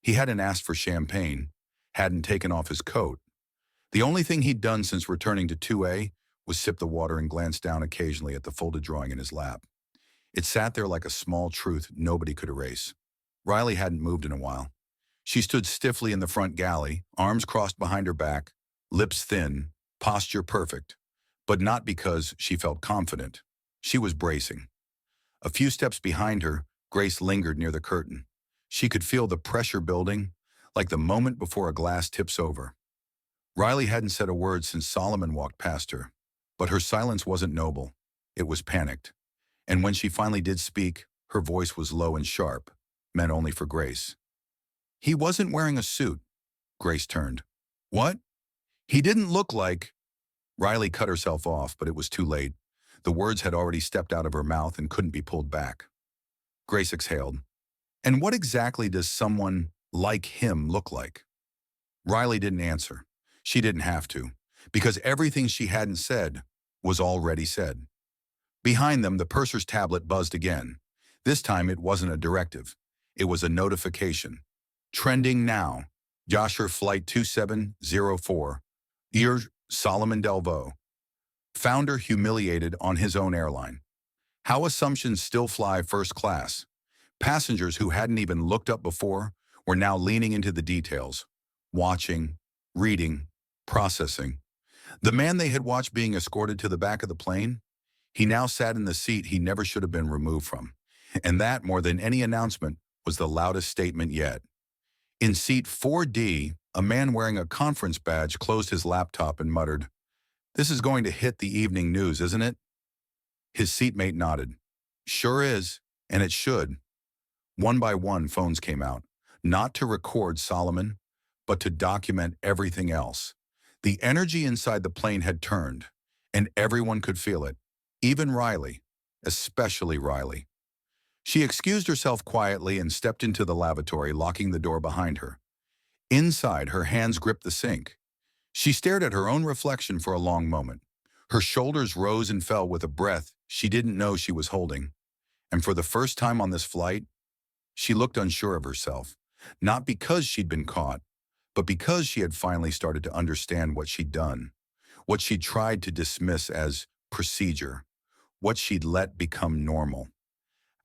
He hadn't asked for champagne, hadn't taken off his coat. The only thing he'd done since returning to 2A was sip the water and glance down occasionally at the folded drawing in his lap. It sat there like a small truth nobody could erase. Riley hadn't moved in a while. She stood stiffly in the front galley, arms crossed behind her back, lips thin, posture perfect, but not because she felt confident. She was bracing. A few steps behind her, Grace lingered near the curtain. She could feel the pressure building, like the moment before a glass tips over. Riley hadn't said a word since Solomon walked past her, but her silence wasn't noble. It was panicked. And when she finally did speak, her voice was low and sharp, meant only for Grace. He wasn't wearing a suit. Grace turned. What? He didn't look like... Riley cut herself off, but it was too late. The words had already stepped out of her mouth and couldn't be pulled back. Grace exhaled. And what exactly does someone like him look like? Riley didn't answer. She didn't have to, because everything she hadn't said was already said. Behind them, the purser's tablet buzzed again. This time it wasn't a directive. It was a notification. Trending now. Joshua Flight 2704. You're Solomon Delvaux. Founder humiliated on his own airline. How assumptions still fly first class. Passengers who hadn't even looked up before were now leaning into the details, watching, reading, processing. The man they had watched being escorted to the back of the plane, he now sat in the seat he never should have been removed from. And that, more than any announcement, was the loudest statement yet. In seat 4D, a man wearing a conference badge closed his laptop and muttered, "This is going to hit the evening news, isn't it?" His seatmate nodded. "Sure is, and it should." One by one, phones came out, not to record Solomon, but to document everything else. The energy inside the plane had turned, and everyone could feel it, even Riley, especially Riley. She excused herself quietly and stepped into the lavatory, locking the door behind her. Inside, her hands gripped the sink. She stared at her own reflection for a long moment. Her shoulders rose and fell with a breath she didn't know she was holding. And for the first time on this flight, she looked unsure of herself. Not because she'd been caught, but because she had finally started to understand what she'd done. What she'd tried to dismiss as procedure. What she'd let become normal.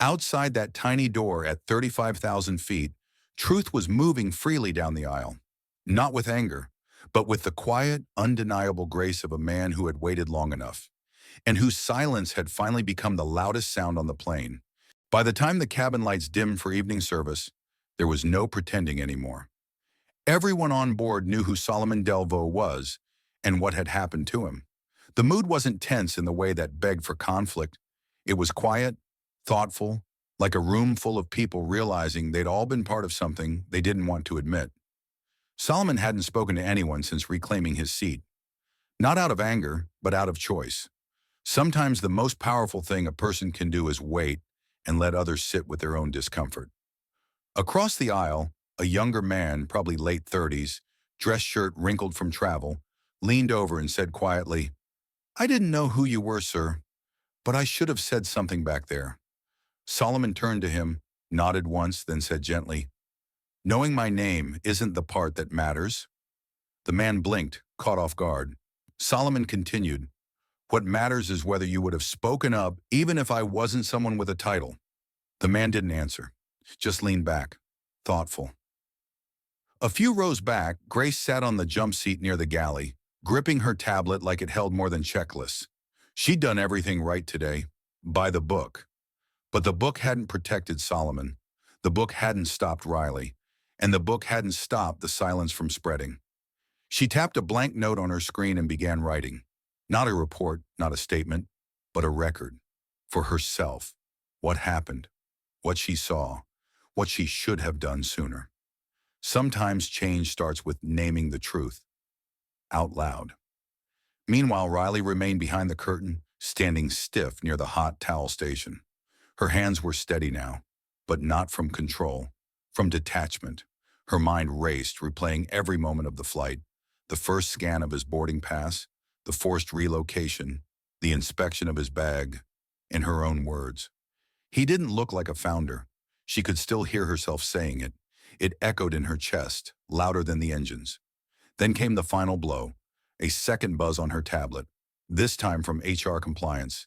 Outside that tiny door at 35,000 feet, truth was moving freely down the aisle. Not with anger, but with the quiet, undeniable grace of a man who had waited long enough, and whose silence had finally become the loudest sound on the plane. By the time the cabin lights dimmed for evening service, there was no pretending anymore. Everyone on board knew who Solomon Delvaux was and what had happened to him. The mood wasn't tense in the way that begged for conflict. It was quiet, thoughtful, like a room full of people realizing they'd all been part of something they didn't want to admit. Solomon hadn't spoken to anyone since reclaiming his seat. Not out of anger, but out of choice. Sometimes the most powerful thing a person can do is wait and let others sit with their own discomfort. Across the aisle, a younger man, probably late 30s, dress shirt wrinkled from travel, leaned over and said quietly, "I didn't know who you were, sir, but I should have said something back there." Solomon turned to him, nodded once, then said gently, "Knowing my name isn't the part that matters." The man blinked, caught off guard. Solomon continued, "What matters is whether you would have spoken up even if I wasn't someone with a title." The man didn't answer, just leaned back, thoughtful. A few rows back, Grace sat on the jump seat near the galley, gripping her tablet like it held more than checklists. She'd done everything right today, by the book. But the book hadn't protected Solomon. The book hadn't stopped Riley. And the book hadn't stopped the silence from spreading. She tapped a blank note on her screen and began writing. Not a report, not a statement, but a record. For herself. What happened. What she saw. What she should have done sooner. Sometimes change starts with naming the truth. Out loud. Meanwhile, Riley remained behind the curtain, standing stiff near the hot towel station. Her hands were steady now, but not from control, from detachment. Her mind raced, replaying every moment of the flight. The first scan of his boarding pass, the forced relocation, the inspection of his bag. In her own words, "He didn't look like a founder." She could still hear herself saying it. It echoed in her chest, louder than the engines. Then came the final blow, a second buzz on her tablet, this time from HR compliance.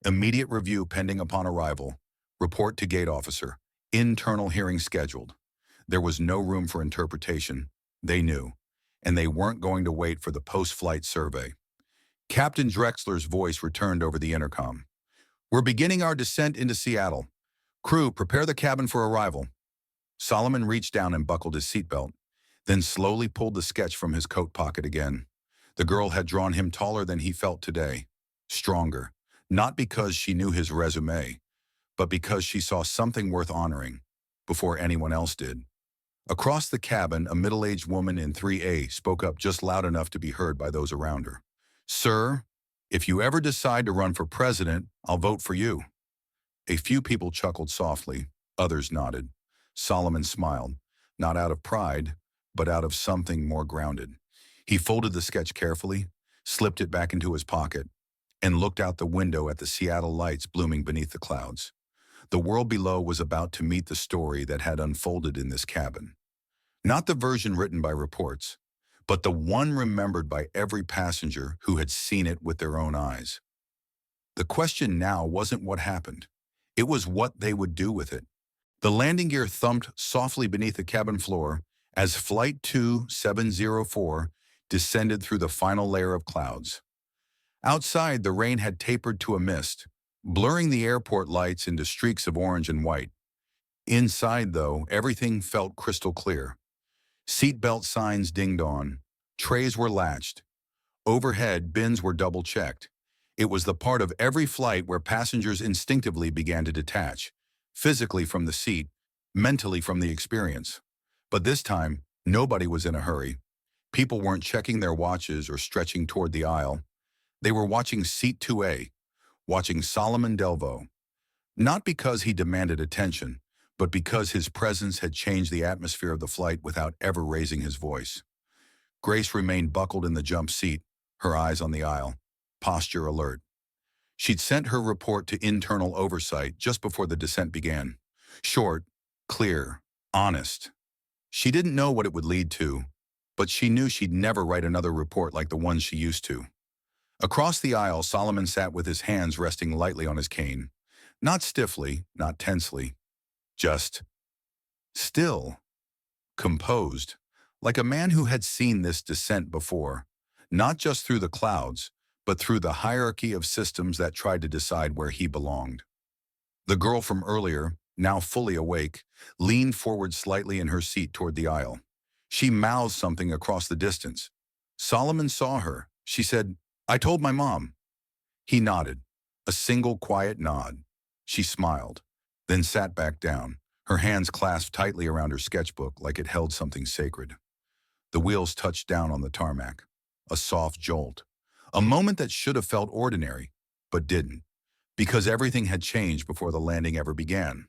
Immediate review pending upon arrival. Report to gate officer. Internal hearing scheduled. There was no room for interpretation. They knew. And they weren't going to wait for the post-flight survey. Captain Drexler's voice returned over the intercom. "We're beginning our descent into Seattle. Crew, prepare the cabin for arrival." Solomon reached down and buckled his seatbelt, then slowly pulled the sketch from his coat pocket again. The girl had drawn him taller than he felt today. Stronger. Not because she knew his resume, but because she saw something worth honoring, before anyone else did. Across the cabin, a middle-aged woman in 3A spoke up just loud enough to be heard by those around her. "Sir, if you ever decide to run for president, I'll vote for you." A few people chuckled softly, others nodded. Solomon smiled, not out of pride, but out of something more grounded. He folded the sketch carefully, slipped it back into his pocket, and looked out the window at the Seattle lights blooming beneath the clouds. The world below was about to meet the story that had unfolded in this cabin. Not the version written by reports, but the one remembered by every passenger who had seen it with their own eyes. The question now wasn't what happened. It was what they would do with it. The landing gear thumped softly beneath the cabin floor as Flight 2704 descended through the final layer of clouds. Outside, the rain had tapered to a mist, blurring the airport lights into streaks of orange and white. Inside, though, everything felt crystal clear. Seatbelt signs dinged on. Trays were latched. Overhead, bins were double-checked. It was the part of every flight where passengers instinctively began to detach, physically from the seat, mentally from the experience. But this time, nobody was in a hurry. People weren't checking their watches or stretching toward the aisle. They were watching Seat 2A, watching Solomon Delvaux. Not because he demanded attention, but because his presence had changed the atmosphere of the flight without ever raising his voice. Grace remained buckled in the jump seat, her eyes on the aisle, posture alert. She'd sent her report to internal oversight just before the descent began. Short, clear, honest. She didn't know what it would lead to, but she knew she'd never write another report like the ones she used to. Across the aisle, Solomon sat with his hands resting lightly on his cane. Not stiffly, not tensely, just still, composed, like a man who had seen this descent before, not just through the clouds, but through the hierarchy of systems that tried to decide where he belonged. The girl from earlier, now fully awake, leaned forward slightly in her seat toward the aisle. She mouthed something across the distance. Solomon saw her. She said, "I told my mom." He nodded, a single quiet nod. She smiled, then sat back down, her hands clasped tightly around her sketchbook like it held something sacred. The wheels touched down on the tarmac. A soft jolt. A moment that should have felt ordinary, but didn't, because everything had changed before the landing ever began.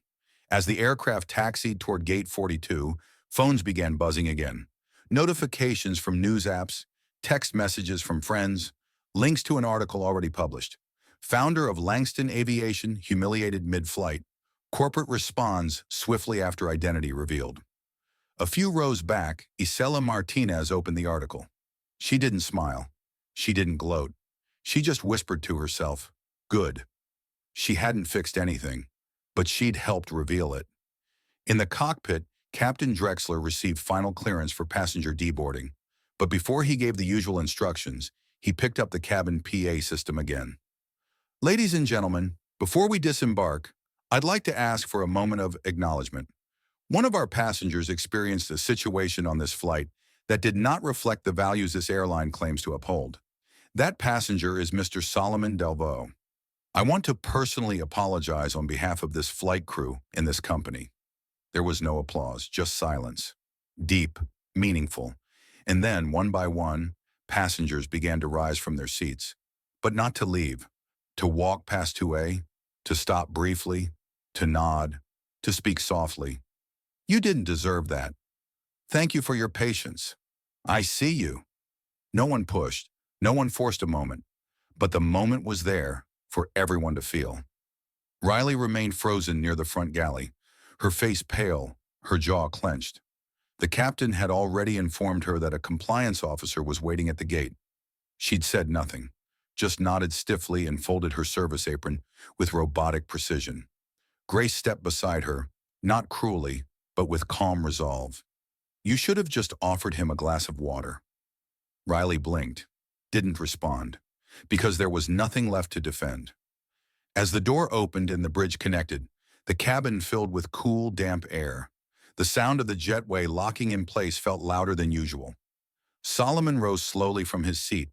As the aircraft taxied toward Gate 42, phones began buzzing again. Notifications from news apps, text messages from friends, links to an article already published. Founder of Langston Aviation humiliated mid-flight. Corporate responds swiftly after identity revealed. A few rows back, Isela Martinez opened the article. She didn't smile. She didn't gloat. She just whispered to herself, "Good." She hadn't fixed anything, but she'd helped reveal it. In the cockpit, Captain Drexler received final clearance for passenger deboarding, but before he gave the usual instructions, he picked up the cabin PA system again. "Ladies and gentlemen, before we disembark, I'd like to ask for a moment of acknowledgement. One of our passengers experienced a situation on this flight that did not reflect the values this airline claims to uphold. That passenger is Mr. Solomon Delvaux. I want to personally apologize on behalf of this flight crew and this company." There was no applause, just silence. Deep, meaningful. And then, one by one, passengers began to rise from their seats. But not to leave. To walk past 2A, to stop briefly, to nod, to speak softly. "You didn't deserve that. Thank you for your patience. I see you." No one pushed, no one forced a moment, but the moment was there for everyone to feel. Riley remained frozen near the front galley, her face pale, her jaw clenched. The captain had already informed her that a compliance officer was waiting at the gate. She'd said nothing, just nodded stiffly and folded her service apron with robotic precision. Grace stepped beside her, not cruelly, but with calm resolve. "You should have just offered him a glass of water." Riley blinked, didn't respond, because there was nothing left to defend. As the door opened and the bridge connected, the cabin filled with cool, damp air. The sound of the jetway locking in place felt louder than usual. Solomon rose slowly from his seat.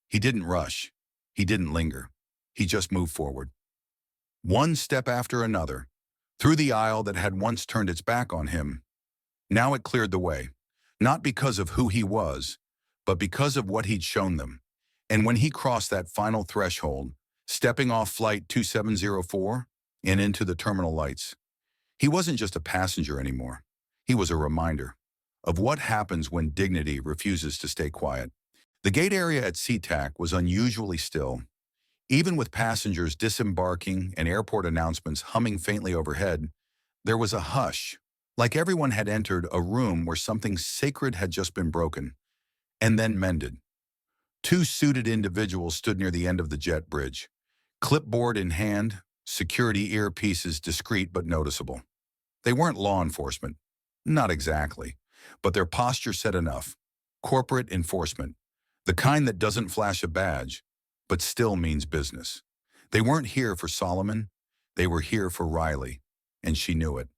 He didn't rush. He didn't linger. He just moved forward. One step after another, through the aisle that had once turned its back on him. Now it cleared the way, not because of who he was, but because of what he'd shown them. And when he crossed that final threshold, stepping off Flight 2704 and into the terminal lights, he wasn't just a passenger anymore. He was a reminder of what happens when dignity refuses to stay quiet. The gate area at SeaTac was unusually still. Even with passengers disembarking and airport announcements humming faintly overhead, there was a hush, like everyone had entered a room where something sacred had just been broken, and then mended. Two suited individuals stood near the end of the jet bridge, clipboard in hand, security earpieces discreet but noticeable. They weren't law enforcement, not exactly, but their posture said enough. Corporate enforcement, the kind that doesn't flash a badge, but still means business. They weren't here for Solomon, they were here for Riley, and she knew it.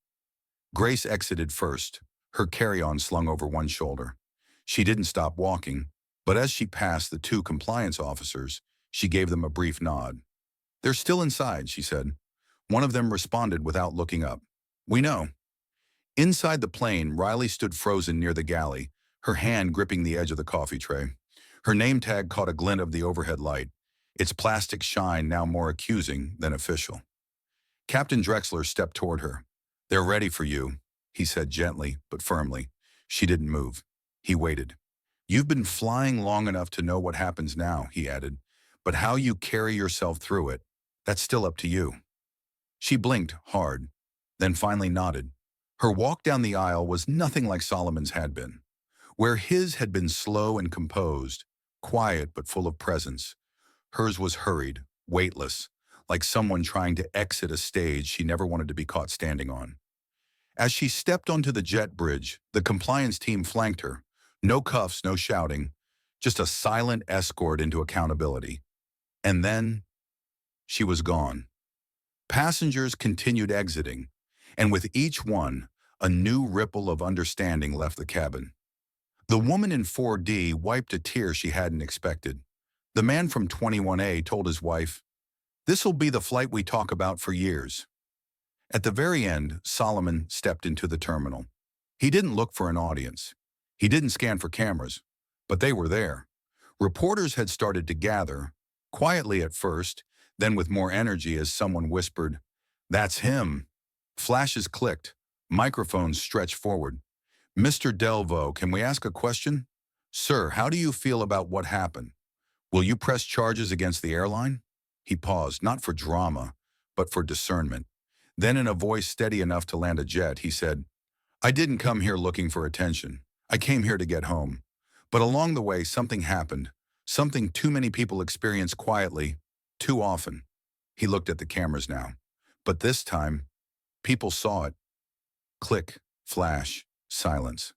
Grace exited first, her carry-on slung over one shoulder. She didn't stop walking, but as she passed the two compliance officers, she gave them a brief nod. "They're still inside," she said. One of them responded without looking up. "We know." Inside the plane, Riley stood frozen near the galley, her hand gripping the edge of the coffee tray. Her name tag caught a glint of the overhead light, its plastic shine now more accusing than official. Captain Drexler stepped toward her. "They're ready for you," he said gently but firmly. She didn't move. He waited. "You've been flying long enough to know what happens now," he added. "But how you carry yourself through it, that's still up to you." She blinked hard, then finally nodded. Her walk down the aisle was nothing like Solomon's had been. Where his had been slow and composed, quiet but full of presence, hers was hurried, weightless, like someone trying to exit a stage she never wanted to be caught standing on. As she stepped onto the jet bridge, the compliance team flanked her. No cuffs, no shouting, just a silent escort into accountability. And then, she was gone. Passengers continued exiting, and with each one, a new ripple of understanding left the cabin. The woman in 4D wiped a tear she hadn't expected. The man from 21A told his wife, "This'll be the flight we talk about for years." At the very end, Solomon stepped into the terminal. He didn't look for an audience. He didn't scan for cameras, but they were there. Reporters had started to gather, quietly at first, then with more energy as someone whispered, "That's him." Flashes clicked. Microphones stretched forward. "Mr. Delvaux, can we ask a question?" "Sir, how do you feel about what happened? Will you press charges against the airline?" He paused, not for drama, but for discernment. Then in a voice steady enough to land a jet, he said, "I didn't come here looking for attention. I came here to get home. But along the way, something happened. Something too many people experience quietly, too often." He looked at the cameras now. But this time, people saw it. Click, flash, silence.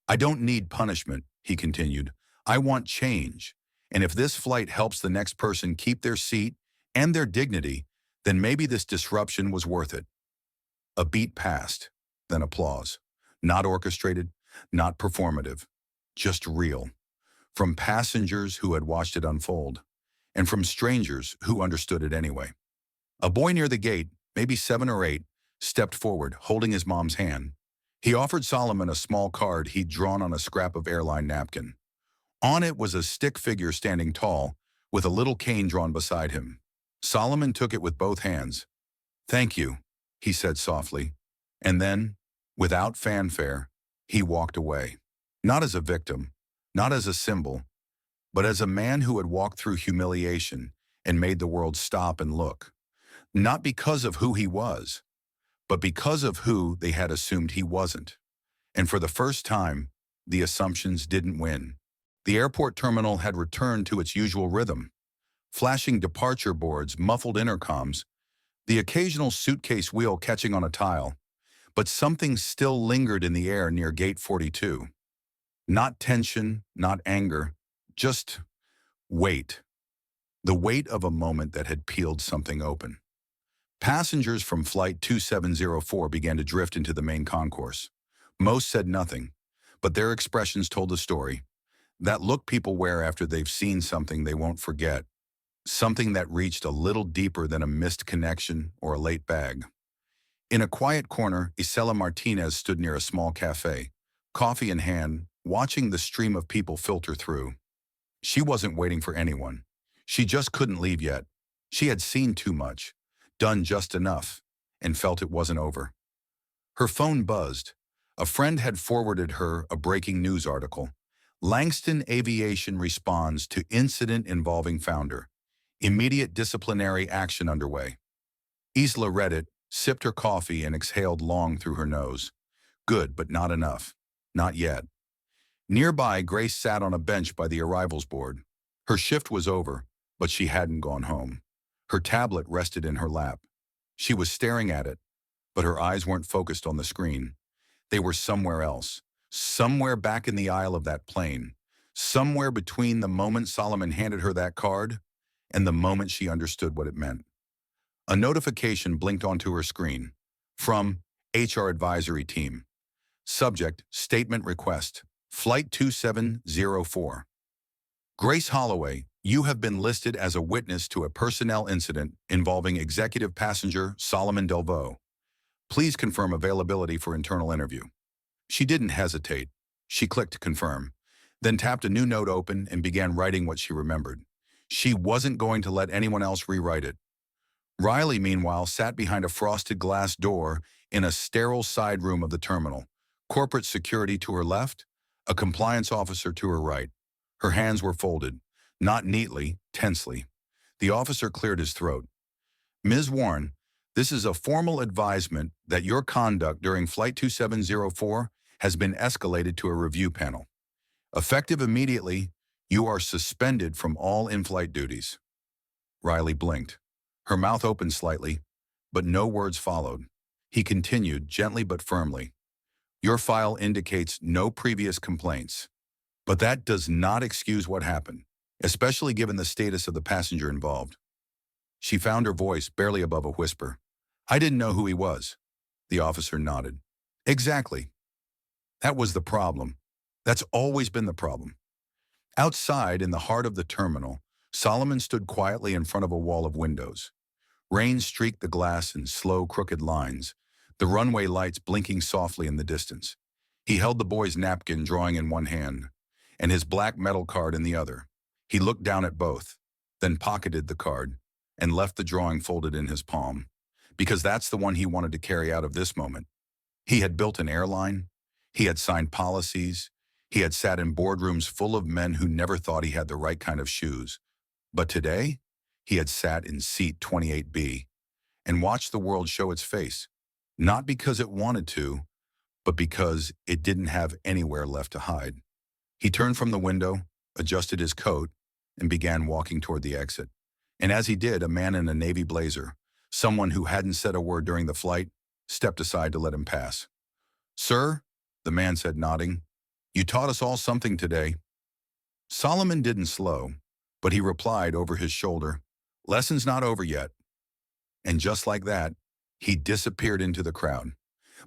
"I don't need punishment," he continued. "I want change. And if this flight helps the next person keep their seat and their dignity, then maybe this disruption was worth it." A beat passed, then applause. Not orchestrated, not performative, just real. From passengers who had watched it unfold, and from strangers who understood it anyway. A boy near the gate, maybe 7 or 8, stepped forward, holding his mom's hand. He offered Solomon a small card he'd drawn on a scrap of airline napkin. On it was a stick figure standing tall, with a little cane drawn beside him. Solomon took it with both hands. "Thank you," he said softly. And then, without fanfare, he walked away. Not as a victim, not as a symbol, but as a man who had walked through humiliation and made the world stop and look. Not because of who he was, but because of who they had assumed he wasn't. And for the first time, the assumptions didn't win. The airport terminal had returned to its usual rhythm. Flashing departure boards, muffled intercoms, the occasional suitcase wheel catching on a tile. But something still lingered in the air near Gate 42. Not tension, not anger, just weight. The weight of a moment that had peeled something open. Passengers from Flight 2704 began to drift into the main concourse. Most said nothing, but their expressions told the story. That look people wear after they've seen something they won't forget. Something that reached a little deeper than a missed connection or a late bag. In a quiet corner, Isela Martinez stood near a small cafe, coffee in hand, watching the stream of people filter through. She wasn't waiting for anyone. She just couldn't leave yet. She had seen too much, done just enough, and felt it wasn't over. Her phone buzzed. A friend had forwarded her a breaking news article. Langston Aviation responds to incident involving founder. Immediate disciplinary action underway. Isla read it, sipped her coffee, and exhaled long through her nose. Good, but not enough. Not yet. Nearby, Grace sat on a bench by the arrivals board. Her shift was over, but she hadn't gone home. Her tablet rested in her lap. She was staring at it, but her eyes weren't focused on the screen. They were somewhere else, somewhere back in the aisle of that plane, somewhere between the moment Solomon handed her that card and the moment she understood what it meant. A notification blinked onto her screen. From HR Advisory Team. Subject, Statement Request, Flight 2704. Grace Holloway, you have been listed as a witness to a personnel incident involving executive passenger Solomon Delvaux. Please confirm availability for internal interview. She didn't hesitate. She clicked confirm, then tapped a new note open and began writing what she remembered. She wasn't going to let anyone else rewrite it. Riley, meanwhile, sat behind a frosted glass door in a sterile side room of the terminal. Corporate security to her left, a compliance officer to her right. Her hands were folded, not neatly, tensely. The officer cleared his throat. Ms. Warren, this is a formal advisement that your conduct during Flight 2704 has been escalated to a review panel. Effective immediately, you are suspended from all in-flight duties. Riley blinked. Her mouth opened slightly, but no words followed. He continued, gently but firmly. Your file indicates no previous complaints, but that does not excuse what happened, especially given the status of the passenger involved. She found her voice barely above a whisper. I didn't know who he was. The officer nodded. Exactly. That was the problem. That's always been the problem. Outside, in the heart of the terminal, Solomon stood quietly in front of a wall of windows. Rain streaked the glass in slow, crooked lines, the runway lights blinking softly in the distance. He held the boy's napkin drawing in one hand, and his black metal card in the other. He looked down at both, then pocketed the card, and left the drawing folded in his palm, because that's the one he wanted to carry out of this moment. He had built an airline, he had signed policies, he had sat in boardrooms full of men who never thought he had the right kind of shoes. But today, he had sat in seat 28B and watched the world show its face, not because it wanted to, but because it didn't have anywhere left to hide. He turned from the window, adjusted his coat, and began walking toward the exit. And as he did, a man in a navy blazer, someone who hadn't said a word during the flight, stepped aside to let him pass. Sir, the man said, nodding, you taught us all something today. Solomon didn't slow, but he replied over his shoulder, lesson's not over yet. And just like that, he disappeared into the crowd.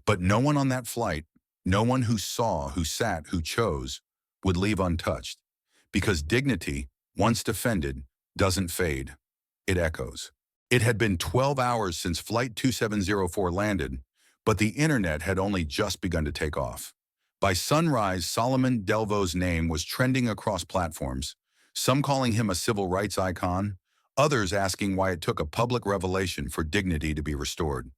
But no one on that flight, no one who saw, who sat, who chose, would leave untouched. Because dignity, once defended, doesn't fade. It echoes. It had been 12 hours since Flight 2704 landed, but the internet had only just begun to take off. By sunrise, Solomon Delvo's name was trending across platforms, some calling him a civil rights icon, others asking why it took a public revelation for dignity to be restored.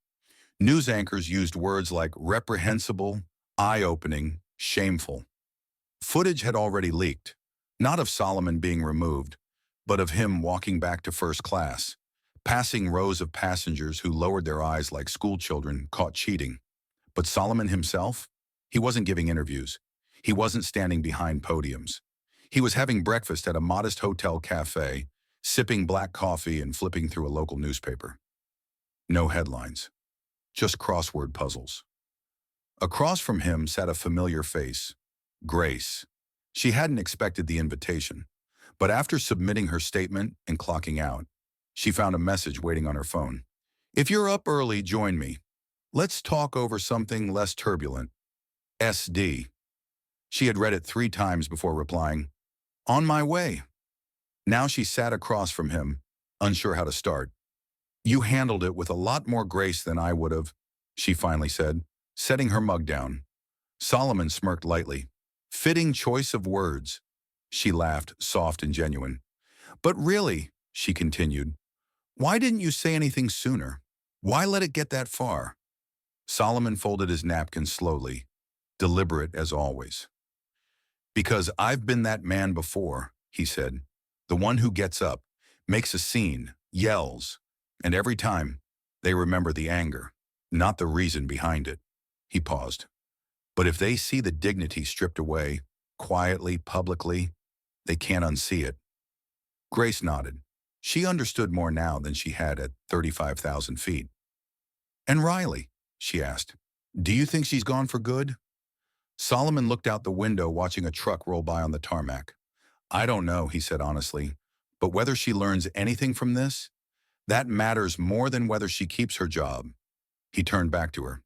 News anchors used words like reprehensible, eye-opening, shameful. Footage had already leaked, not of Solomon being removed, but of him walking back to first class, passing rows of passengers who lowered their eyes like schoolchildren caught cheating. But Solomon himself? He wasn't giving interviews. He wasn't standing behind podiums. He was having breakfast at a modest hotel cafe, sipping black coffee and flipping through a local newspaper. No headlines, just crossword puzzles. Across from him sat a familiar face, Grace. She hadn't expected the invitation, but after submitting her statement and clocking out, she found a message waiting on her phone. If you're up early, join me. Let's talk over something less turbulent. SD. She had read it 3 times before replying, on my way. Now she sat across from him, unsure how to start. You handled it with a lot more grace than I would have, she finally said, setting her mug down. Solomon smirked lightly. Fitting choice of words. She laughed, soft and genuine. But really, she continued, why didn't you say anything sooner? Why let it get that far? Solomon folded his napkin slowly, deliberate as always. Because I've been that man before, he said. The one who gets up, makes a scene, yells, and every time, they remember the anger, not the reason behind it. He paused. But if they see the dignity stripped away, quietly, publicly, they can't unsee it. Grace nodded. She understood more now than she had at 35,000 feet. And Riley, she asked, do you think she's gone for good? Solomon looked out the window watching a truck roll by on the tarmac. I don't know, he said honestly, but whether she learns anything from this, that matters more than whether she keeps her job. He turned back to her.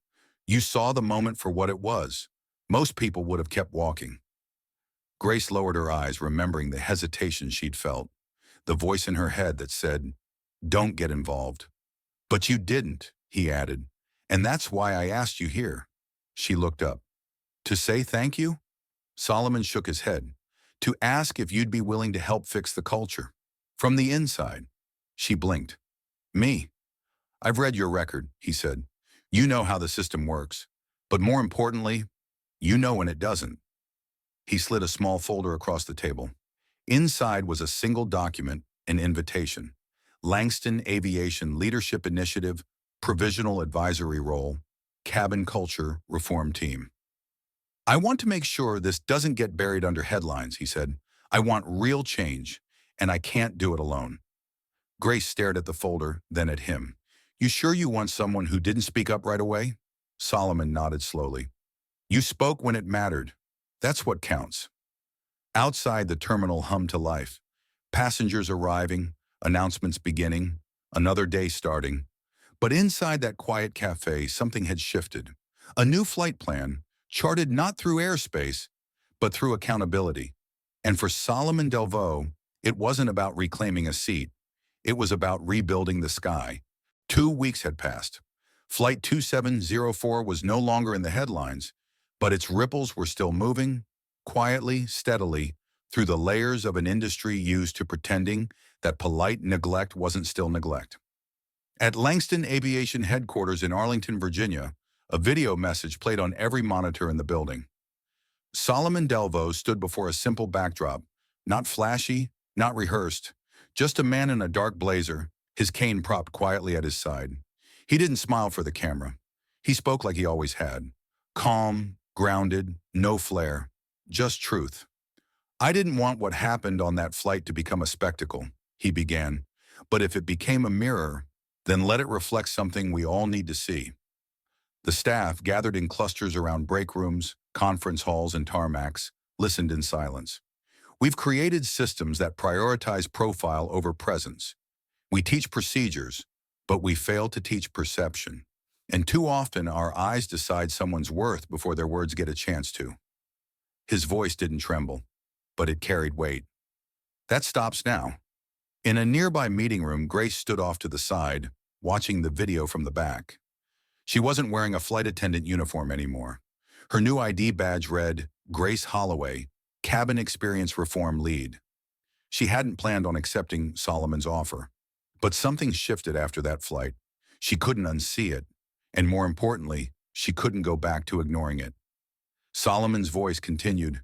You saw the moment for what it was. Most people would have kept walking. Grace lowered her eyes, remembering the hesitation she'd felt, the voice in her head that said, don't get involved. But you didn't, he added, and that's why I asked you here. She looked up. To say thank you? Solomon shook his head. To ask if you'd be willing to help fix the culture. From the inside. She blinked. Me? I've read your record, he said. You know how the system works. But more importantly, you know when it doesn't. He slid a small folder across the table. Inside was a single document, an invitation. Langston Aviation Leadership Initiative, Provisional Advisory Role, Cabin Culture Reform Team. I want to make sure this doesn't get buried under headlines, he said. I want real change, and I can't do it alone. Grace stared at the folder, then at him. You sure you want someone who didn't speak up right away? Solomon nodded slowly. You spoke when it mattered. That's what counts. Outside, the terminal hummed to life. Passengers arriving, announcements beginning, another day starting. But inside that quiet cafe, something had shifted. A new flight plan, charted not through airspace, but through accountability. And for Solomon Delvaux, it wasn't about reclaiming a seat. It was about rebuilding the sky. 2 weeks had passed. Flight 2704 was no longer in the headlines, but its ripples were still moving, quietly, steadily, through the layers of an industry used to pretending that polite neglect wasn't still neglect. At Langston Aviation Headquarters in Arlington, Virginia, a video message played on every monitor in the building. Solomon Delvaux stood before a simple backdrop, not flashy, not rehearsed, just a man in a dark blazer, his cane propped quietly at his side. He didn't smile for the camera. He spoke like he always had. Calm, grounded, no flair, just truth. I didn't want what happened on that flight to become a spectacle, he began. But if it became a mirror, then let it reflect something we all need to see. The staff, gathered in clusters around break rooms, conference halls, and tarmacs, listened in silence. We've created systems that prioritize profile over presence. We teach procedures, but we fail to teach perception. And too often, our eyes decide someone's worth before their words get a chance to. His voice didn't tremble, but it carried weight. That stops now. In a nearby meeting room, Grace stood off to the side, watching the video from the back. She wasn't wearing a flight attendant uniform anymore. Her new ID badge read, Grace Holloway, Cabin Experience Reform Lead. She hadn't planned on accepting Solomon's offer. But something shifted after that flight. She couldn't unsee it. And more importantly, she couldn't go back to ignoring it. Solomon's voice continued.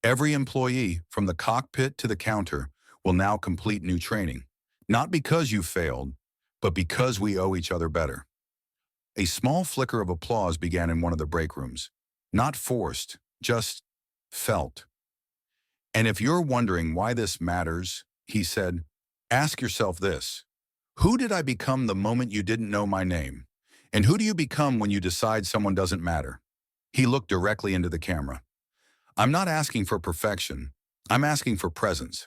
Every employee, from the cockpit to the counter, will now complete new training. Not because you failed, but because we owe each other better. A small flicker of applause began in one of the break rooms. Not forced, just felt. And if you're wondering why this matters, he said, ask yourself this. Who did I become the moment you didn't know my name? And who do you become when you decide someone doesn't matter? He looked directly into the camera. I'm not asking for perfection. I'm asking for presence.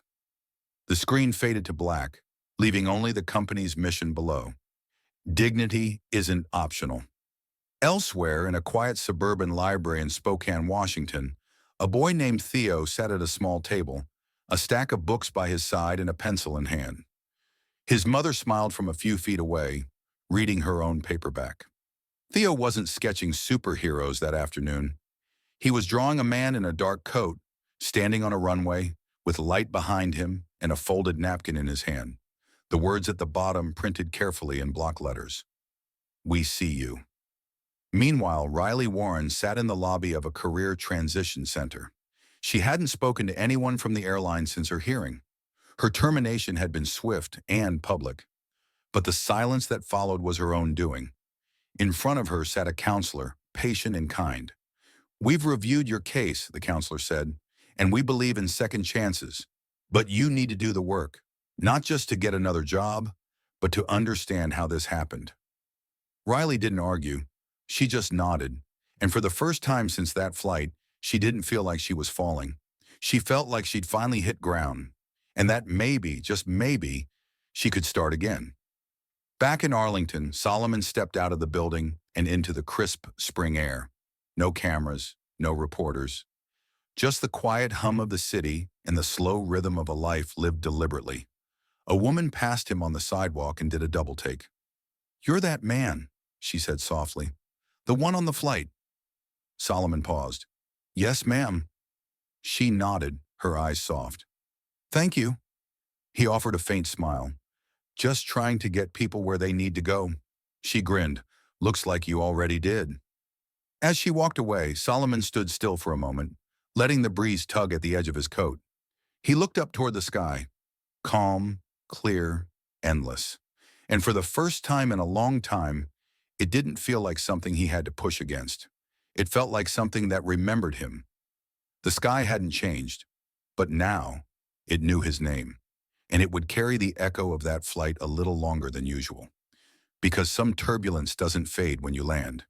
The screen faded to black, leaving only the company's mission below. Dignity isn't optional. Elsewhere, in a quiet suburban library in Spokane, Washington, a boy named Theo sat at a small table, a stack of books by his side and a pencil in hand. His mother smiled from a few feet away, reading her own paperback. Theo wasn't sketching superheroes that afternoon. He was drawing a man in a dark coat, standing on a runway, with light behind him and a folded napkin in his hand. The words at the bottom printed carefully in block letters. We see you. Meanwhile, Riley Warren sat in the lobby of a career transition center. She hadn't spoken to anyone from the airline since her hearing. Her termination had been swift and public. But the silence that followed was her own doing. In front of her sat a counselor, patient and kind. We've reviewed your case, the counselor said, and we believe in second chances. But you need to do the work, not just to get another job, but to understand how this happened. Riley didn't argue. She just nodded. And for the first time since that flight, she didn't feel like she was falling. She felt like she'd finally hit ground. And that maybe, just maybe, she could start again. Back in Arlington, Solomon stepped out of the building and into the crisp spring air. No cameras, no reporters. Just the quiet hum of the city and the slow rhythm of a life lived deliberately. A woman passed him on the sidewalk and did a double take. You're that man, she said softly. The one on the flight. Solomon paused. Yes, ma'am. She nodded, her eyes soft. Thank you. He offered a faint smile. Just trying to get people where they need to go. She grinned. Looks like you already did. As she walked away, Solomon stood still for a moment, letting the breeze tug at the edge of his coat. He looked up toward the sky, calm, clear, endless. And for the first time in a long time, it didn't feel like something he had to push against. It felt like something that remembered him. The sky hadn't changed, but now it knew his name, and it would carry the echo of that flight a little longer than usual. Because some turbulence doesn't fade when you land.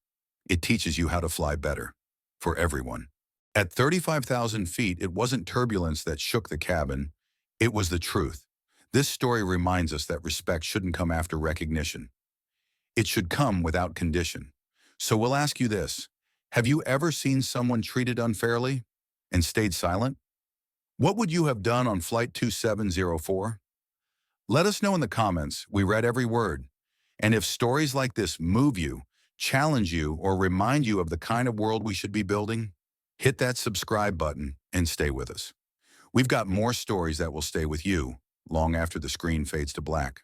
It teaches you how to fly better, for everyone. At 35,000 feet, it wasn't turbulence that shook the cabin, it was the truth. This story reminds us that respect shouldn't come after recognition. It should come without condition. So we'll ask you this. Have you ever seen someone treated unfairly and stayed silent? What would you have done on Flight 2704? Let us know in the comments. We read every word. And if stories like this move you, challenge you, or remind you of the kind of world we should be building, hit that subscribe button and stay with us. We've got more stories that will stay with you long after the screen fades to black.